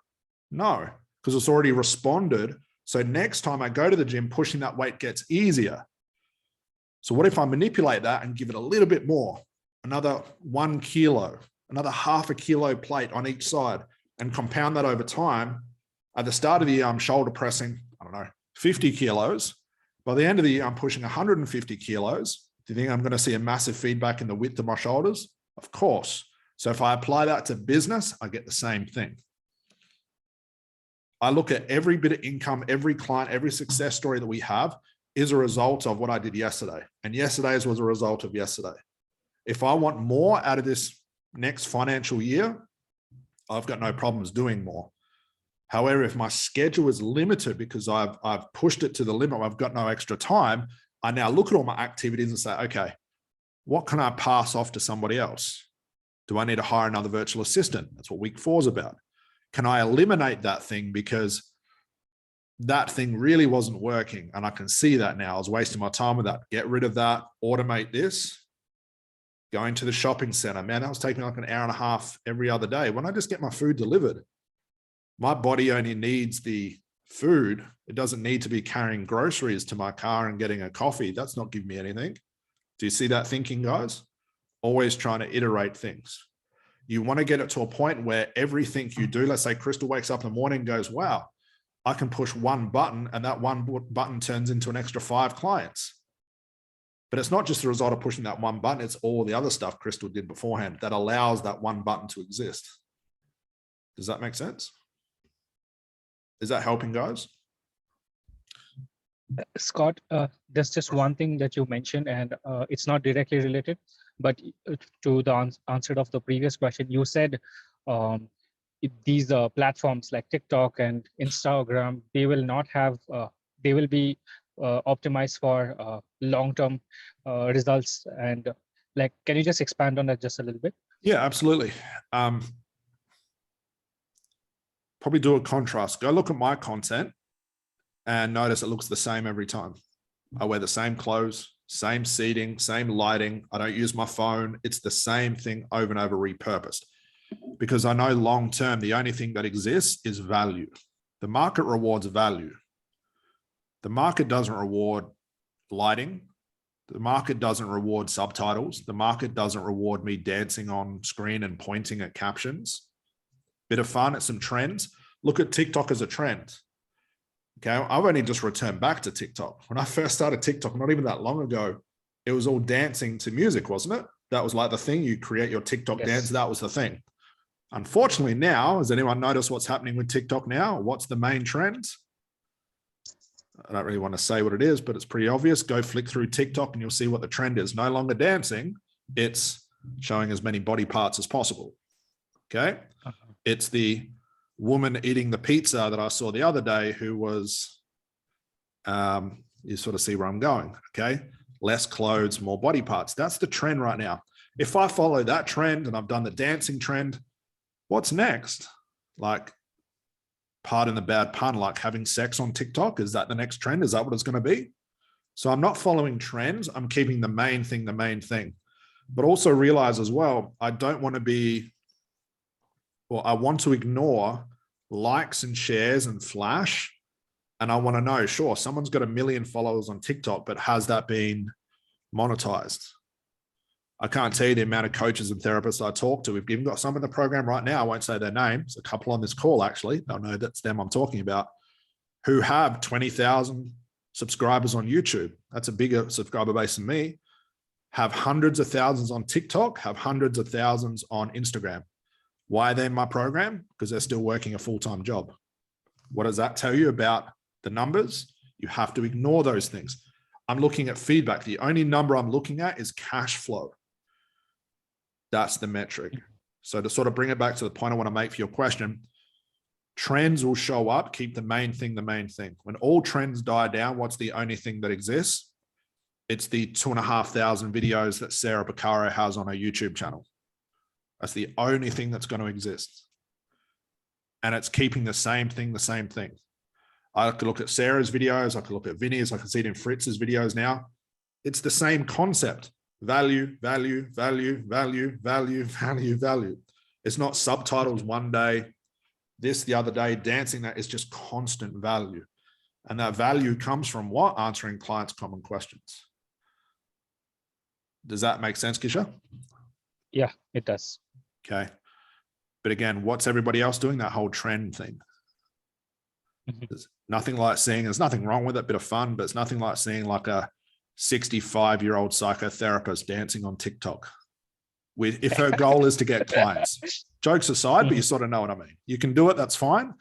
No, because it's already responded. So next time I go to the gym, pushing that weight gets easier. So what if I manipulate that and give it a little bit more, another 1 kilo, another half a kilo plate on each side, and compound that over time? At the start of the year, I'm shoulder pressing, 50 kilos. By the end of the year, I'm pushing 150 kilos. Do you think I'm going to see a massive feedback in the width of my shoulders? Of course. So if I apply that to business, I get the same thing. I look at every bit of income, every client, every success story that we have is a result of what I did yesterday. And yesterday's was a result of yesterday. If I want more out of this next financial year, I've got no problems doing more. However, if my schedule is limited because I've pushed it to the limit, I've got no extra time, I now look at all my activities and say, okay, what can I pass off to somebody else? Do I need to hire another virtual assistant? That's what week 4 is about. Can I eliminate that thing because that thing really wasn't working? And I can see that now. I was wasting my time with that. Get rid of that, automate this. Going to the shopping center, man, that was taking like an hour and a half every other day. When I just get my food delivered, my body only needs the food. It doesn't need to be carrying groceries to my car and getting a coffee. That's not giving me anything. Do you see that thinking, guys? Always trying to iterate things. You want to get it to a point where everything you do, let's say Crystal wakes up in the morning and goes, wow, I can push one button and that one button turns into an extra 5 clients. But it's not just the result of pushing that one button, it's all the other stuff Crystal did beforehand that allows that one button to exist. Does that make sense? Is that helping, guys? Scott, there's just one thing that you mentioned, and it's not directly related, but to the answer of the previous question, you said these platforms like TikTok and Instagram, they will not have, they will be optimized for long-term results. And like, can you just expand on that just a little bit? Yeah, absolutely. Probably do a contrast. Go look at my content and notice it looks the same every time. I wear the same clothes, same seating, same lighting. I don't use my phone. It's the same thing over and over, repurposed. Because I know long-term, the only thing that exists is value. The market rewards value. The market doesn't reward lighting. The market doesn't reward subtitles. The market doesn't reward me dancing on screen and pointing at captions. Bit of fun, it's some trends. Look at TikTok as a trend. Okay, I've only just returned back to TikTok. When I first started TikTok, not even that long ago, it was all dancing to music, wasn't it? That was like the thing. You create your TikTok dance, that was the thing. Unfortunately now, has anyone noticed what's happening with TikTok now? What's the main trend? I don't really want to say what it is, but it's pretty obvious. Go flick through TikTok and you'll see what the trend is. No longer dancing, it's showing as many body parts as possible. Okay. It's the woman eating the pizza that I saw the other day who was, you sort of see where I'm going. Okay. Less clothes, more body parts. That's the trend right now. If I follow that trend and I've done the dancing trend, what's next? Like, pardon the bad pun, like having sex on TikTok. Is that the next trend? Is that what it's going to be? So I'm not following trends. I'm keeping the main thing, but also realize as well, I don't want to be, or I want to ignore likes and shares and flash. And I want to know, sure, someone's got 1 million followers on TikTok, but has that been monetized? I can't tell you the amount of coaches and therapists I talk to. We've even got some in the program right now. I won't say their names. A couple on this call, actually. They'll know that's them I'm talking about, who have 20,000 subscribers on YouTube. That's a bigger subscriber base than me. Have hundreds of thousands on TikTok, have hundreds of thousands on Instagram. Why are they in my program? Because they're still working a full-time job. What does that tell you about the numbers? You have to ignore those things. I'm looking at feedback. The only number I'm looking at is cash flow. That's the metric. So to sort of bring it back to the point I want to make for your question, trends will show up. Keep the main thing the main thing. When all trends die down, what's the only thing that exists? It's the 2,500 videos that Sarah Baccaro has on her YouTube channel. That's the only thing that's going to exist. And it's keeping the same thing the same thing. I could look at Sarah's videos. I could look at Vinny's. I can see it in Fritz's videos now. It's the same concept. Value, value, value, value, value, value, value. It's not subtitles one day, this the other day, dancing. That is just constant value. And that value comes from what? Answering clients' common questions. Does that make sense, Kisha? Yeah, it does. Okay. But again, what's everybody else doing? That whole trend thing. There's nothing like seeing, there's nothing wrong with it, bit of fun, but it's nothing like seeing like a 65-year-old psychotherapist dancing on TikTok with, if her goal is to get clients. Jokes aside, but you sort of know what I mean. You can do it, that's fine.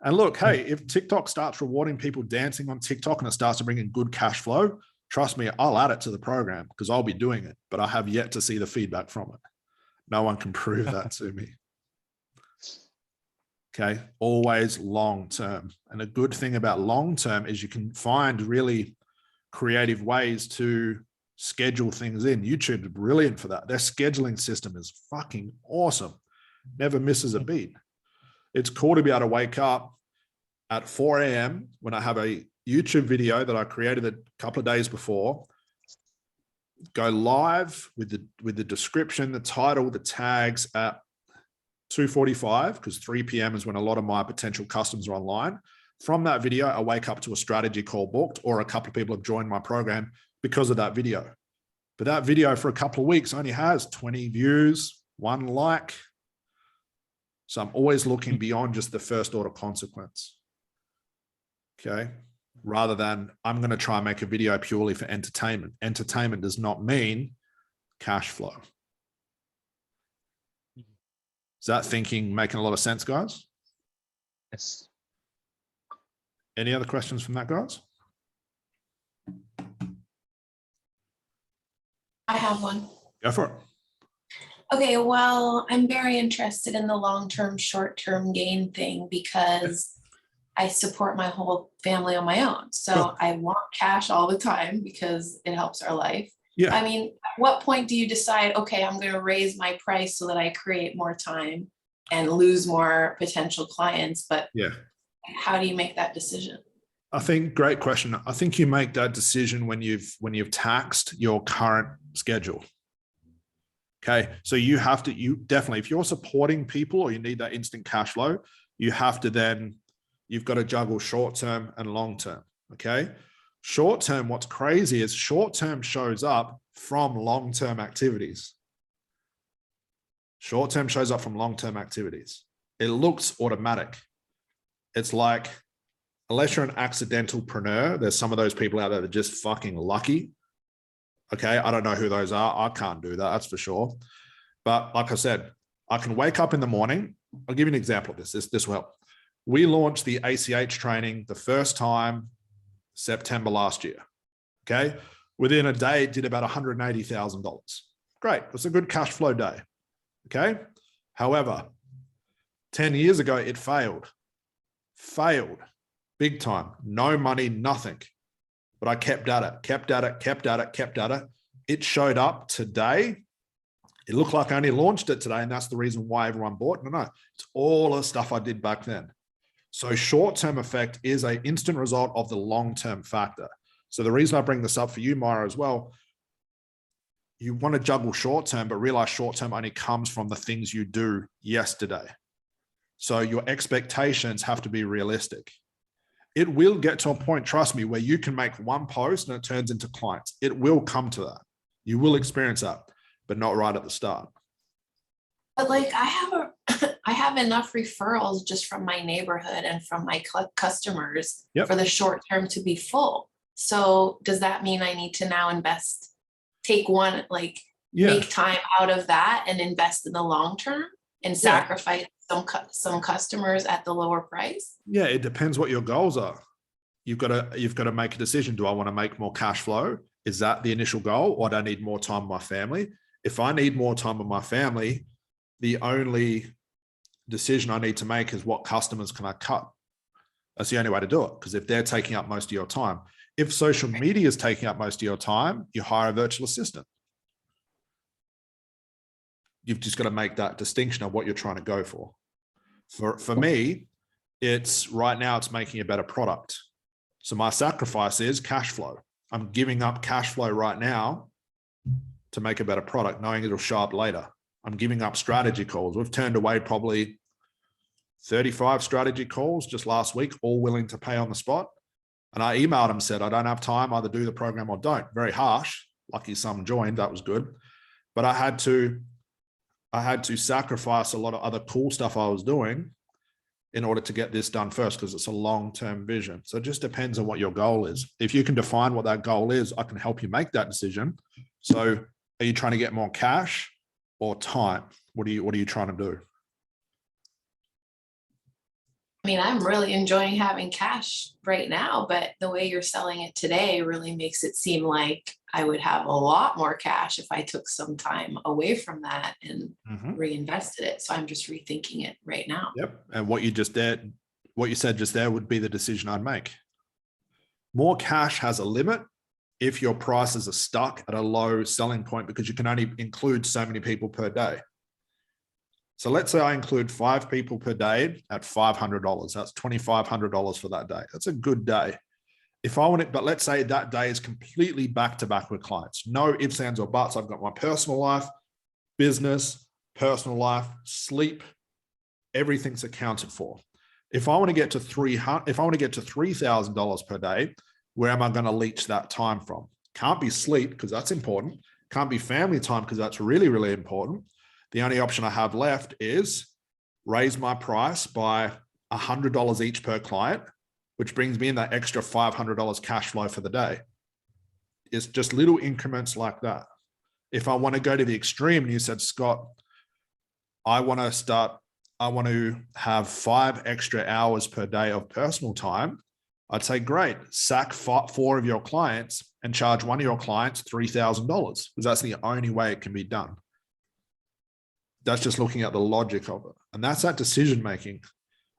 And look, hey, if TikTok starts rewarding people dancing on TikTok and it starts to bring in good cash flow, trust me, I'll add it to the program because I'll be doing it, but I have yet to see the feedback from it. No one can prove that to me. Okay, always long-term. And a good thing about long-term is you can find really creative ways to schedule things in. YouTube is brilliant for that. Their scheduling system is fucking awesome. Never misses a beat. It's cool to be able to wake up at 4 a.m. when I have a YouTube video that I created a couple of days before, go live with the description, the title, the tags at 2:45, because 3 p.m. is when a lot of my potential customers are online. From that video, I wake up to a strategy call booked, or a couple of people have joined my program because of that video. But that video for a couple of weeks only has 20 views, 1 like. So I'm always looking beyond just the first order consequence. Okay. Rather than I'm going to try and make a video purely for entertainment. Entertainment does not mean cash flow. Is that thinking making a lot of sense, guys? Yes. Any other questions from that, guys? I have one. Go for it. Okay, well, I'm very interested in the long-term, short-term gain thing because I support my whole family on my own. So Sure. I want cash all the time because it helps our life. Yeah. I mean, at what point do you decide, okay, I'm going to raise my price so that I create more time and lose more potential clients? But Yeah. how do you make that decision? I think great question. I think you make that decision when you've taxed your current schedule. Okay. So you have to, definitely, if you're supporting people or you need that instant cash flow, you have to then, you've got to juggle short-term and long-term. Okay. Short-term, what's crazy is short-term shows up from long-term activities. Short-term shows up from long-term activities. It looks automatic. It's like, unless you're an accidentalpreneur, there's some of those people out there that are just fucking lucky. Okay. I don't know who those are. I can't do that. That's for sure. But like I said, I can wake up in the morning. I'll give you an example of this. This will help. We launched the ACH training the first time September last year. Okay. Within a day, it did about $180,000. Great. It's a good cash flow day. Okay. However, 10 years ago, it failed big time. No money, nothing. But I kept at it. It showed up today. It looked like I only launched it today, and that's the reason why everyone bought. No, it's all the stuff I did back then. So short-term effect is an instant result of the long-term factor. So the reason I bring this up for you, Myra, as well, you want to juggle short-term, but realize short-term only comes from the things you do yesterday. So your expectations have to be realistic. It will get to a point, trust me, where you can make one post and it turns into clients. It will come to that. You will experience that. but not right at the start. But like I have enough referrals just from my neighborhood and from my customers Yep. for the short term to be full. So does that mean I need to now take one, like make time out of that and invest in the long term and sacrifice some customers at the lower price? Yeah, it depends what your goals are. You've got to make a decision. Do I want to make more cash flow? Is that the initial goal, or do I need more time with my family? If I need more time with my family, the only decision I need to make is what customers can I cut? That's the only way to do it, because if they're taking up most of your time. If social media is taking up most of your time, you hire a virtual assistant. You've just got to make that distinction of what you're trying to go for. For me, it's right now it's making a better product. So my sacrifice is cash flow. I'm giving up cash flow right now to make a better product, knowing it'll show up later. I'm giving up strategy calls. We've turned away probably 35 strategy calls just last week, all willing to pay on the spot. And I emailed them, said, I don't have time, either do the program or don't. Very harsh. Lucky some joined, that was good. But I had to sacrifice a lot of other cool stuff I was doing in order to get this done first, because it's a long-term vision. So it just depends on what your goal is. If you can define what that goal is, I can help you make that decision. So are you trying to get more cash or time? What are you trying to do? I mean, I'm really enjoying having cash right now, but the way you're selling it today really makes it seem like I would have a lot more cash if I took some time away from that and reinvested it. So I'm just rethinking it right now. Yep. And what you said just there would be the decision I'd make. More cash has a limit if your prices are stuck at a low selling point, because you can only include so many people per day. So let's say I include 5 people per day at $500. That's $2,500 for that day. That's a good day. If I want it, but let's say that day is completely back to back with clients. No ifs, ands, or buts. I've got my personal life, business, personal life, sleep, everything's accounted for. If I want to get to $3,000 per day, where am I going to leech that time from? Can't be sleep, because that's important. Can't be family time, because that's really, really important. The only option I have left is raise my price by $100 each per client, which brings me in that extra $500 cash flow for the day. It's just little increments like that. If I want to go to the extreme, and you said, Scott, I want to have 5 extra hours per day of personal time, I'd say, great, sack 4 of your clients and charge one of your clients $3,000, because that's the only way it can be done. That's just looking at the logic of it. And that's that decision-making.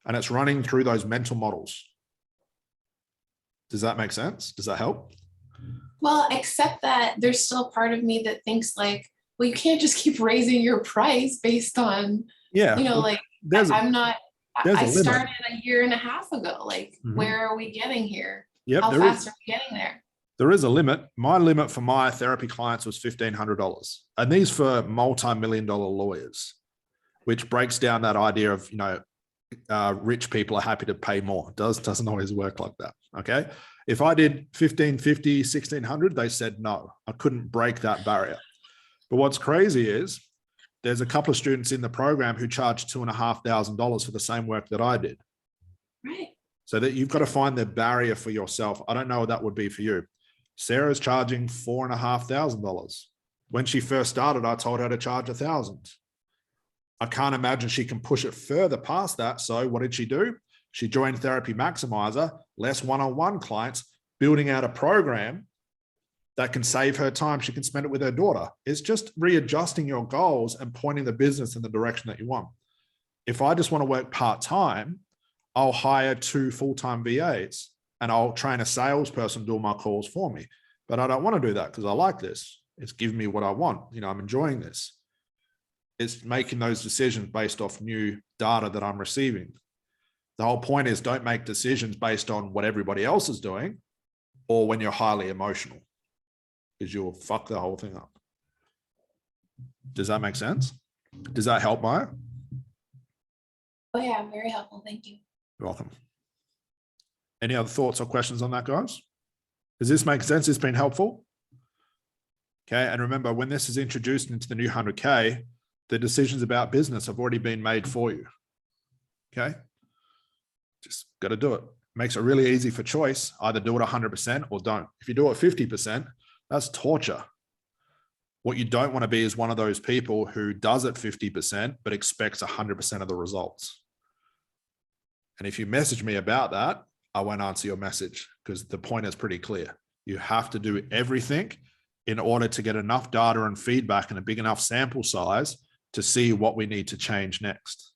And it's running through those mental models. Does that make sense? Does that help? Well, except that there's still part of me that thinks like, well, you can't just keep raising your price based on, like I started a year and a half ago. Like, where are we getting here? Yep, How fast are we getting there? There is a limit. My limit for my therapy clients was $1,500. And these for multi-million-dollar lawyers, which breaks down that idea of, rich people are happy to pay more. It doesn't always work like that. Okay. If I did $1,550, $1,600, they said no. I couldn't break that barrier. But what's crazy is there's a couple of students in the program who charged $2,500 for the same work that I did. Right. So that you've got to find the barrier for yourself. I don't know what that would be for you. Sarah's charging $4,500. When she first started, I told her to charge $1,000. I can't imagine she can push it further past that. So what did she do? She joined Therapy Maximizer, less one-on-one clients, building out a program that can save her time. She can spend it with her daughter. It's just readjusting your goals and pointing the business in the direction that you want. If I just want to work part-time, I'll hire 2 full-time VAs and I'll train a salesperson to do my calls for me. But I don't want to do that because I like this. It's giving me what I want. I'm enjoying this. It's making those decisions based off new data that I'm receiving. The whole point is don't make decisions based on what everybody else is doing or when you're highly emotional, because you'll fuck the whole thing up. Does that make sense? Does that help, Maya? Oh yeah, very helpful. Thank you. You're welcome. Any other thoughts or questions on that, guys? Does this make sense? It's been helpful? Okay. And remember, when this is introduced into the new 100K, the decisions about business have already been made for you. Okay. Just got to do it. Makes it really easy for choice. Either do it 100% or don't. If you do it 50%, that's torture. What you don't want to be is one of those people who does it 50%, but expects 100% of the results. And if you message me about that, I won't answer your message because the point is pretty clear. You have to do everything in order to get enough data and feedback and a big enough sample size to see what we need to change next.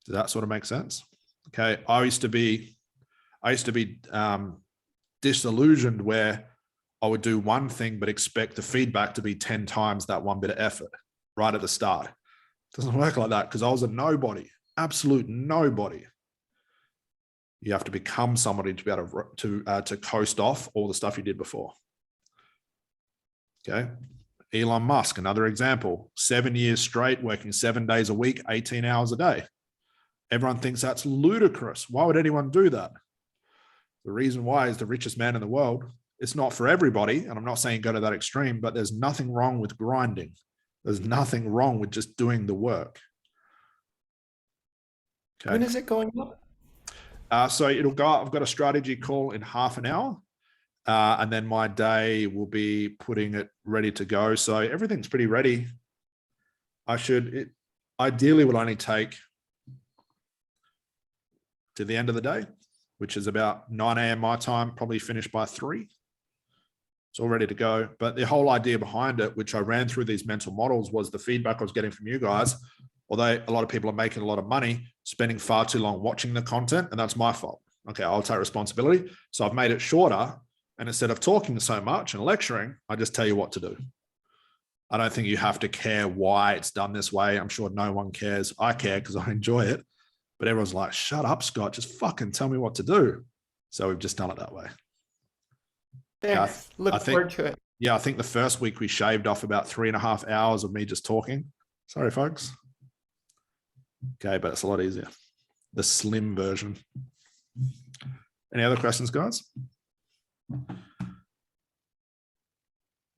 Does that sort of make sense? Okay. I used to be disillusioned where I would do one thing, but expect the feedback to be 10 times that one bit of effort right at the start. It doesn't work like that because I was a nobody, absolute nobody. You have to become somebody to be able to coast off all the stuff you did before. Okay. Elon Musk, another example, 7 years straight, working 7 days a week, 18 hours a day. Everyone thinks that's ludicrous. Why would anyone do that? The reason why is the richest man in the world. It's not for everybody. And I'm not saying go to that extreme, but there's nothing wrong with grinding. There's nothing wrong with just doing the work. Okay. When is it going up? So it'll go up. I've got a strategy call in half an hour. And then my day will be putting it ready to go. So everything's pretty ready. It ideally will only take to the end of the day, which is about 9 a.m. my time, probably finished by 3. It's all ready to go. But the whole idea behind it, which I ran through these mental models, was the feedback I was getting from you guys. Although a lot of people are making a lot of money, spending far too long watching the content, and that's my fault. Okay, I'll take responsibility. So I've made it shorter. And instead of talking so much and lecturing, I just tell you what to do. I don't think you have to care why it's done this way. I'm sure no one cares. I care because I enjoy it. But everyone's like, shut up, Scott. Just fucking tell me what to do. So we've just done it that way. Thanks. Look forward to it. Yeah, I think the first week we shaved off about 3.5 hours of me just talking. Sorry, folks. Okay, but it's a lot easier. The slim version. Any other questions, guys?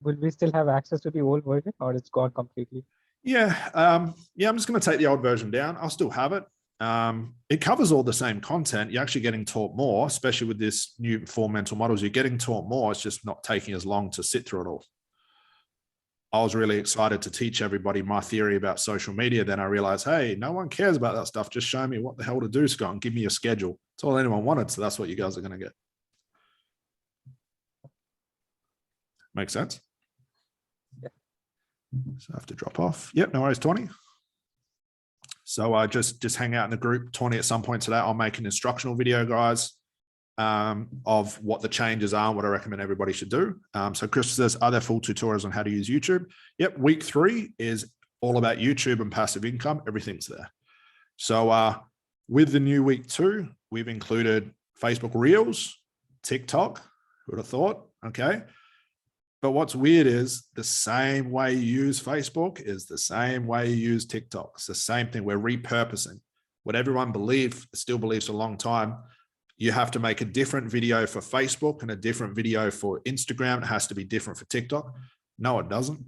Will we still have access to the old version or it's gone completely? Yeah, I'm just going to take the old version down. I'll still have it. It covers all the same content. You're actually getting taught more, especially with this new 4 mental models. You're getting taught more. It's just not taking as long to sit through it all. I was really excited to teach everybody my theory about social media. Then I realized, hey, no one cares about that stuff. Just show me what the hell to do, Scott, and give me a schedule. That's all anyone wanted. So that's what you guys are going to get. Make sense? Yeah. So I have to drop off. Yep, no worries, 20. So just hang out in the group. 20 at some point today. I'll make an instructional video, guys, of what the changes are and what I recommend everybody should do. So Chris says, are there full tutorials on how to use YouTube? Yep, week 3 is all about YouTube and passive income. Everything's there. So with the new week 2, we've included Facebook Reels, TikTok. Who would have thought? Okay. But what's weird is the same way you use Facebook is the same way you use TikTok. It's the same thing. We're repurposing what everyone still believes for a long time. You have to make a different video for Facebook and a different video for Instagram. It has to be different for TikTok. No, it doesn't.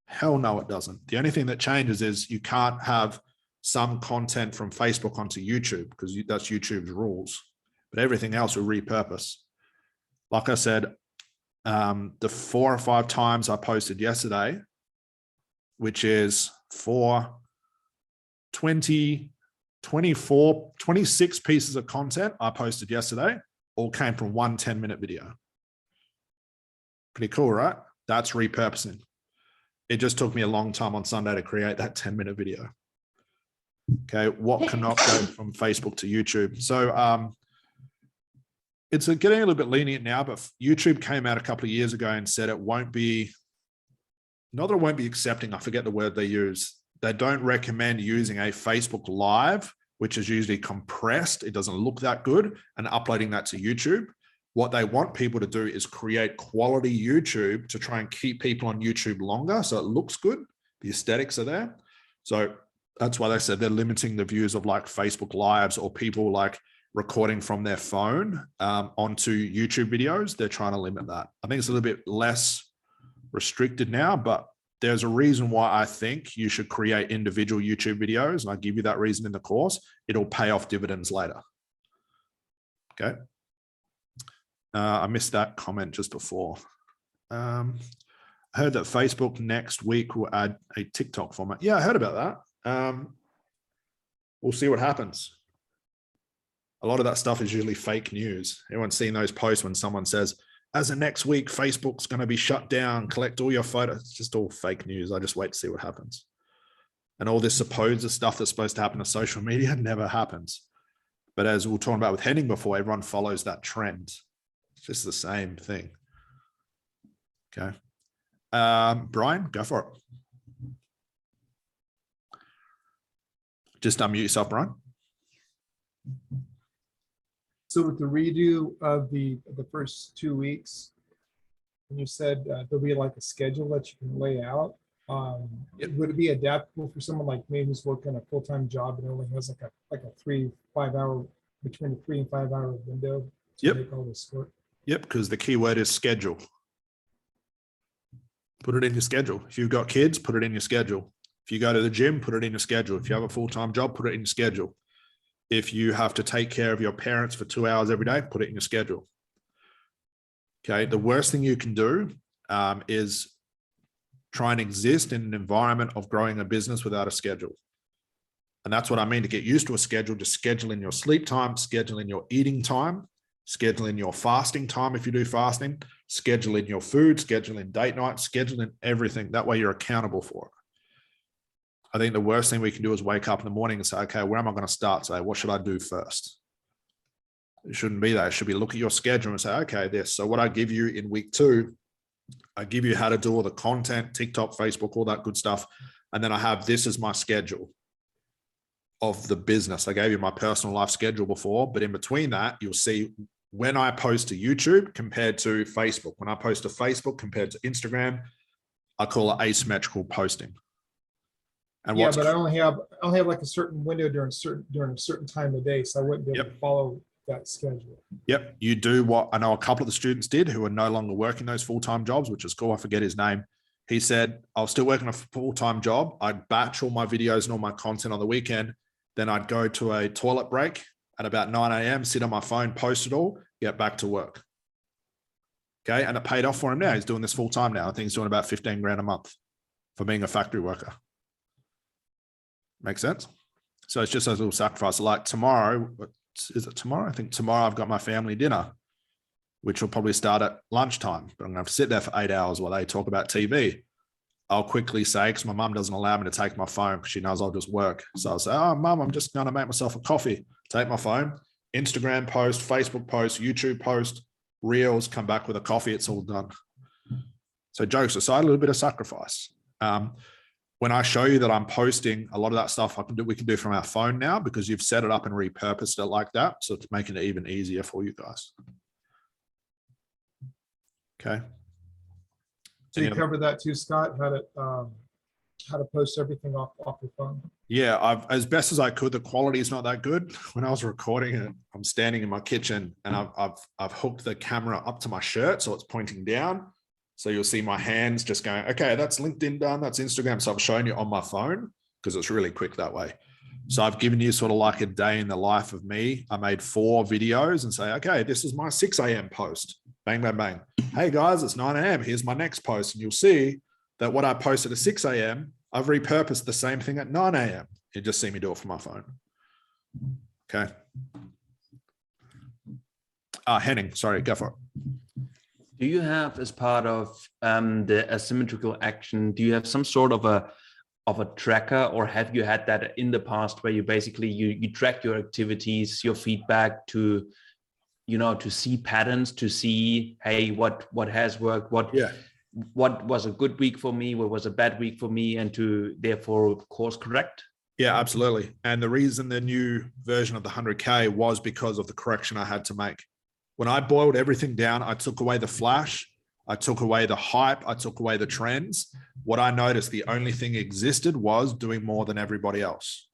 Hell no, it doesn't. The only thing that changes is you can't have some content from Facebook onto YouTube because that's YouTube's rules. But everything else will repurpose. Like I said, the 4 or 5 times I posted yesterday, which is 26 pieces of content I posted yesterday, all came from one 10-minute video. Pretty cool, right? That's repurposing. It just took me a long time on Sunday to create that 10-minute video. Okay, what cannot go from Facebook to YouTube? So it's getting a little bit lenient now, but YouTube came out a couple of years ago and said it won't be, not that it won't be accepting, I forget the word they use. They don't recommend using a Facebook Live, which is usually compressed. It doesn't look that good, and uploading that to YouTube. What they want people to do is create quality YouTube to try and keep people on YouTube longer so it looks good. The aesthetics are there. So that's why they said they're limiting the views of like Facebook Lives or people like recording from their phone onto YouTube videos. They're trying to limit that. I think it's a little bit less restricted now, but there's a reason why I think you should create individual YouTube videos. And I give you that reason in the course. It'll pay off dividends later. Okay. I missed that comment just before. I heard that Facebook next week will add a TikTok format. Yeah, I heard about that. We'll see what happens. A lot of that stuff is usually fake news. Everyone's seen those posts when someone says, as of next week, Facebook's going to be shut down, collect all your photos. It's just all fake news. I just wait to see what happens. And all this supposed stuff that's supposed to happen to social media never happens. But as we were talking about with Henning before, everyone follows that trend. It's just the same thing. Okay. Brian, go for it. Just unmute yourself, Brian. So with the redo of the first 2 weeks, and you said there'll be like a schedule that you can lay out. Would it be adaptable for someone like me who's working a full-time job and only has like a 3-5 hour, between a 3 and 5 hour window to make all this work? Yep, because the key word is schedule. Put it in your schedule. If you've got kids, put it in your schedule. If you go to the gym, put it in your schedule. If you have a full-time job, put it in your schedule. If you have to take care of your parents for 2 hours every day, put it in your schedule. Okay, the worst thing you can do is try and exist in an environment of growing a business without a schedule. And that's what I mean to get used to a schedule. Just schedule in your sleep time, schedule in your eating time, schedule in your fasting time if you do fasting, schedule in your food, schedule in date night, schedule in everything. That way you're accountable for it. I think the worst thing we can do is wake up in the morning and say, okay, where am I going to start today? What should I do first? It shouldn't be that. It should be look at your schedule and say, okay, this. So what I give you in week 2, I give you how to do all the content, TikTok, Facebook, all that good stuff. And then I have this as my schedule of the business. I gave you my personal life schedule before, but in between that, you'll see when I post to YouTube compared to Facebook. When I post to Facebook compared to Instagram, I call it asymmetrical posting. And yeah, but I only have like a certain window during a certain time of day, so I wouldn't be able to follow that schedule. Yep, you do what I know a couple of the students did who are no longer working those full-time jobs, which is cool. I forget his name. He said, I was still working a full-time job. I'd batch all my videos and all my content on the weekend. Then I'd go to a toilet break at about 9 a.m., sit on my phone, post it all, get back to work. Okay, and it paid off for him now. He's doing this full-time now. I think he's doing about 15 grand a month for being a factory worker. Make sense? So it's just those little sacrifices. Like tomorrow, is it tomorrow? I think tomorrow I've got my family dinner, which will probably start at lunchtime, but I'm going to have to sit there for 8 hours while they talk about TV. I'll quickly say, because my mum doesn't allow me to take my phone because she knows I'll just work. So I'll say, oh, mum, I'm just going to make myself a coffee. Take my phone, Instagram post, Facebook post, YouTube post, Reels, come back with a coffee. It's all done. So jokes aside, a little bit of sacrifice. When I show you that I'm posting a lot of that stuff, we can do from our phone now because you've set it up and repurposed it like that. So it's making it even easier for you guys. Okay. So you covered that too, Scott, how to post everything off your phone? Yeah, I've, as best as I could. The quality is not that good. When I was recording it, I'm standing in my kitchen and I've hooked the camera up to my shirt so it's pointing down. So you'll see my hands just going, okay, that's LinkedIn done, that's Instagram. So I'm showing you on my phone because it's really quick that way. So I've given you sort of like a day in the life of me. I made 4 videos and say, okay, this is my 6 a.m. post. Bang, bang, bang. Hey guys, it's 9 a.m. Here's my next post. And you'll see that what I posted at 6 a.m., I've repurposed the same thing at 9 a.m. You just see me do it from my phone. Okay. Henning, sorry, go for it. Do you have, as part of the asymmetrical action, do you have some sort of a tracker, or have you had that in the past where you basically you track your activities, your feedback to, to see patterns, to see, hey, what has worked, what was a good week for me, what was a bad week for me, and to therefore course correct? Yeah, absolutely. And the reason the new version of the 100K was because of the correction I had to make. When I boiled everything down, I took away the flash, I took away the hype, I took away the trends. What I noticed, the only thing existed was doing more than everybody else.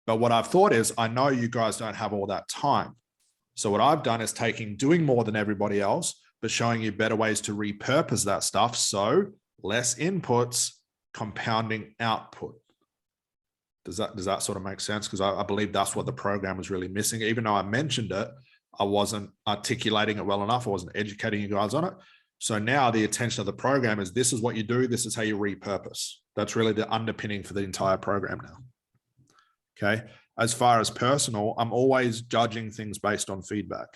But what I've thought is, I know you guys don't have all that time. So what I've done is doing more than everybody else, but showing you better ways to repurpose that stuff. So less inputs, compounding output. Does that sort of make sense? Because I believe that's what the program was really missing. Even though I mentioned it, I wasn't articulating it well enough. I wasn't educating you guys on it. So now the attention of the program is, this is what you do. This is how you repurpose. That's really the underpinning for the entire program now. Okay. As far as personal, I'm always judging things based on feedback.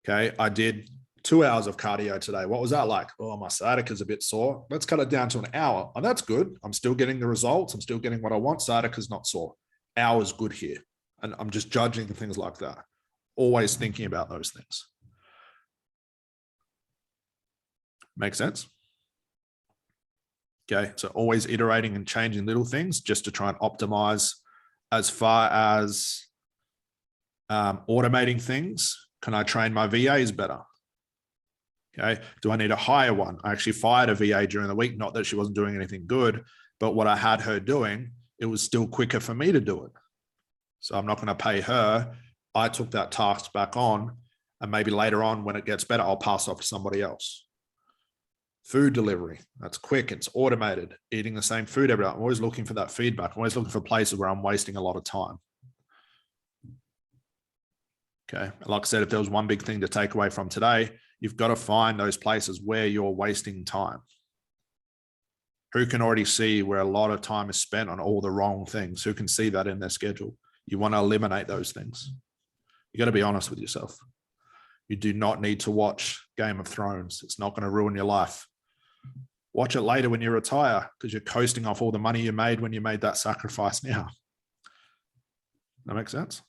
Okay. I did 2 hours of cardio today. What was that like? Oh, my sciatica's a bit sore. Let's cut it down to an hour. And that's good. I'm still getting the results. I'm still getting what I want. Sciatica's not sore. Hour's good here. And I'm just judging things like that. Always thinking about those things. Make sense? Okay. So always iterating and changing little things just to try and optimize. As far as automating things, can I train my VAs better? Okay. Do I need to hire one? I actually fired a VA during the week. Not that she wasn't doing anything good, but what I had her doing, it was still quicker for me to do it. So I'm not going to pay her. I took that task back on, and maybe later on when it gets better, I'll pass off to somebody else. Food delivery, that's quick. It's automated. Eating the same food every day. I'm always looking for that feedback. I'm always looking for places where I'm wasting a lot of time. Okay. Like I said, if there was one big thing to take away from today, you've got to find those places where you're wasting time. Who can already see where a lot of time is spent on all the wrong things? Who can see that in their schedule? You want to eliminate those things. You got to be honest with yourself. You do not need to watch Game of Thrones. It's not going to ruin your life. Watch it later when you retire, because you're coasting off all the money you made when you made that sacrifice now. That makes sense?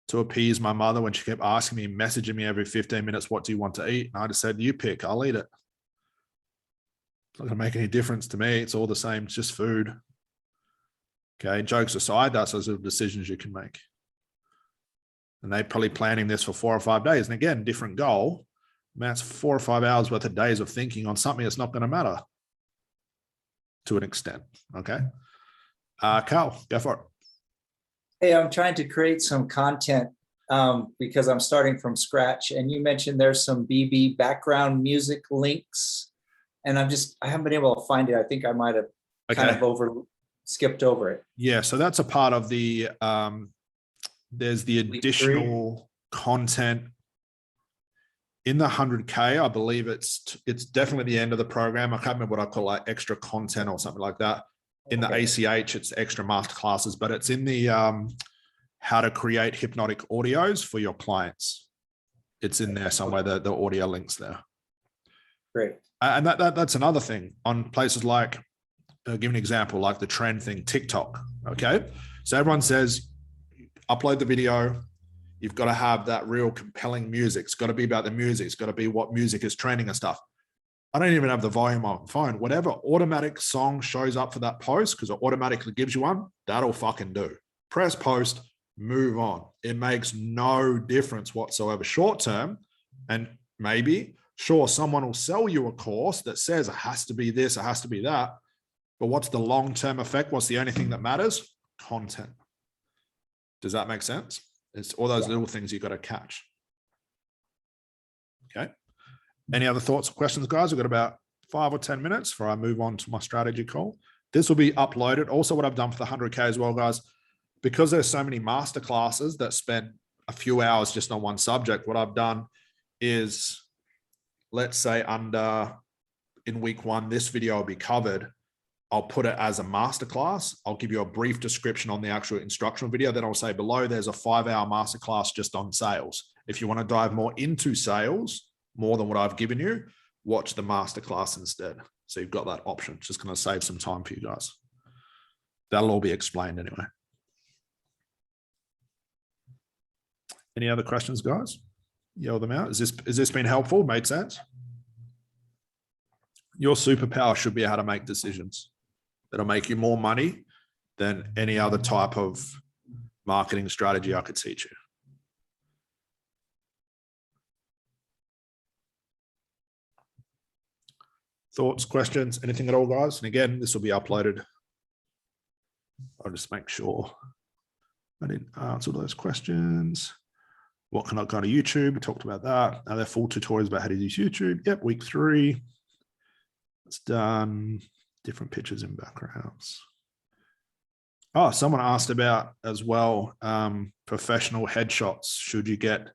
To appease my mother when she kept asking me, messaging me every 15 minutes, what do you want to eat? And I just said, you pick, I'll eat it. It's not going to make any difference to me. It's all the same. It's just food. Okay. Jokes aside, that's those little decisions you can make. And they're probably planning this for 4 or 5 days. And again, different goal. Man, it's 4 or 5 hours worth of days of thinking on something that's not going to matter to an extent. Okay. Carl, go for it. Hey, I'm trying to create some content because I'm starting from scratch. And you mentioned there's some BB background music links. And I haven't been able to find it. I think I might have kind of skipped over it. Yeah. So that's a part of the, there's the additional content in the 100K. I believe it's definitely the end of the program. I can't remember what I call like extra content or something like that. In the ACH, it's extra masterclasses, but it's in the how to create hypnotic audios for your clients. It's in there somewhere, the audio links there. Great. And that's another thing on places like, I'll give an example, like the trend thing, TikTok. Okay. So everyone says, upload the video. You've got to have that real compelling music. It's got to be about the music. It's got to be what music is trending and stuff. I don't even have the volume on my phone. Whatever automatic song shows up for that post, because it automatically gives you one, that'll fucking do. Press post, move on. It makes no difference whatsoever. Short term, and maybe, sure, someone will sell you a course that says it has to be this, it has to be that. But what's the long-term effect? What's the only thing that matters? Content. Does that make sense? It's all those little things you've got to catch. Okay. Any other thoughts or questions, guys? We've got about 5 or 10 minutes before I move on to my strategy call. This will be uploaded. Also, what I've done for the 100K as well, guys, because there's so many masterclasses that spend a few hours just on one subject, what I've done is, let's say in week 1, this video will be covered. I'll put it as a masterclass. I'll give you a brief description on the actual instructional video. Then I'll say below, there's a 5-hour masterclass just on sales. If you want to dive more into sales, more than what I've given you, watch the masterclass instead. So you've got that option. It's just going to save some time for you guys. That'll all be explained anyway. Any other questions, guys? Yell them out. Has this been helpful? Made sense? Your superpower should be how to make decisions that'll make you more money than any other type of marketing strategy I could teach you. Thoughts, questions, anything at all, guys? And again, this will be uploaded. I'll just make sure I didn't answer those questions. What can I go to YouTube? We talked about that. Are there full tutorials about how to use YouTube? Yep, week 3. It's done. Different pictures in backgrounds. Oh, someone asked about as well, professional headshots. Should you get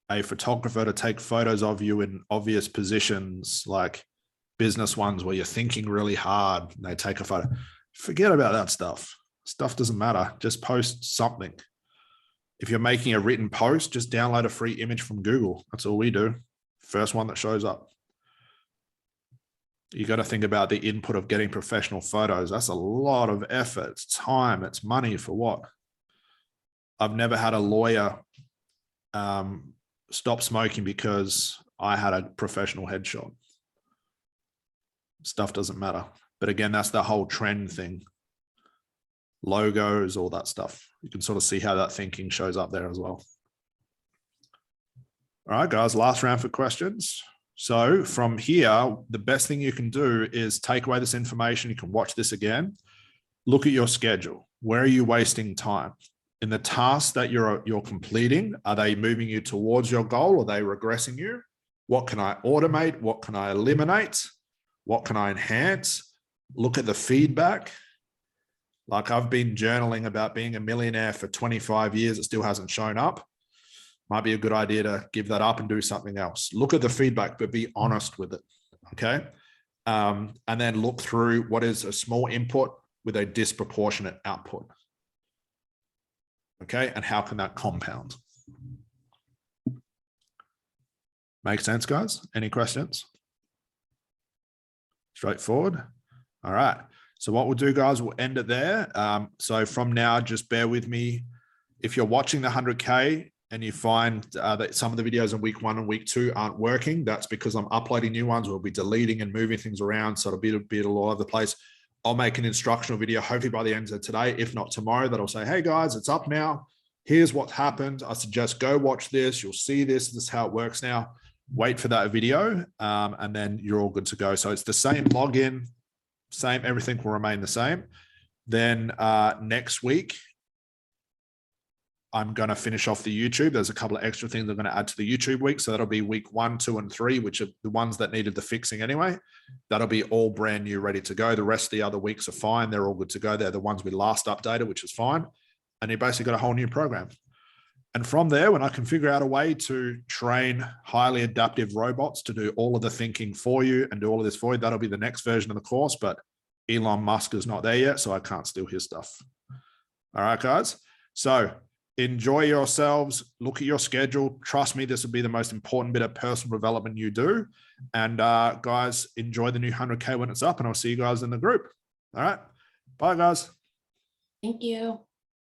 a photographer to take photos of you in obvious positions, like business ones where you're thinking really hard and they take a photo? Forget about that stuff. Stuff doesn't matter. Just post something. If you're making a written post, just download a free image from Google. That's all we do. First one that shows up. You got to think about the input of getting professional photos. That's a lot of effort. It's time, it's money for what? I've never had a lawyer stop smoking because I had a professional headshot. Stuff doesn't matter. But again, that's the whole trend thing. Logos, all that stuff. You can sort of see how that thinking shows up there as well. All right, guys, last round for questions. So from here, the best thing you can do is take away this information. You can watch this again. Look at your schedule. Where are you wasting time? In the tasks that you're completing, are they moving you towards your goal? Are they regressing you? What can I automate? What can I eliminate? What can I enhance? Look at the feedback. Like I've been journaling about being a millionaire for 25 years. It still hasn't shown up. Might be a good idea to give that up and do something else. Look at the feedback, but be honest with it. Okay. And then look through what is a small input with a disproportionate output. Okay. And how can that compound? Make sense, guys? Any questions? Straightforward. All right. So what we'll do, guys, we'll end it there. So from now, just bear with me. If you're watching the 100K and you find that some of the videos in week 1 and week 2 aren't working, that's because I'm uploading new ones. We'll be deleting and moving things around. So it'll be all over the place. I'll make an instructional video, hopefully by the end of today, if not tomorrow, that'll say, hey guys, it's up now. Here's what happened. I suggest go watch this. You'll see this. This is how it works now. Wait for that video and then you're all good to go. So it's the same login, same, everything will remain the same. Then next week, I'm going to finish off the YouTube. There's a couple of extra things I'm going to add to the YouTube week. So that'll be week 1, 2, and 3, which are the ones that needed the fixing anyway. That'll be all brand new, ready to go. The rest of the other weeks are fine. They're all good to go. They're the ones we last updated, which is fine. And you basically got a whole new program. And from there, when I can figure out a way to train highly adaptive robots to do all of the thinking for you and do all of this for you, that'll be the next version of the course. But Elon Musk is not there yet, so I can't steal his stuff. All right, guys. So enjoy yourselves. Look at your schedule. Trust me, this will be the most important bit of personal development you do. And guys, enjoy the new 100K when it's up, and I'll see you guys in the group. All right. Bye, guys. Thank you.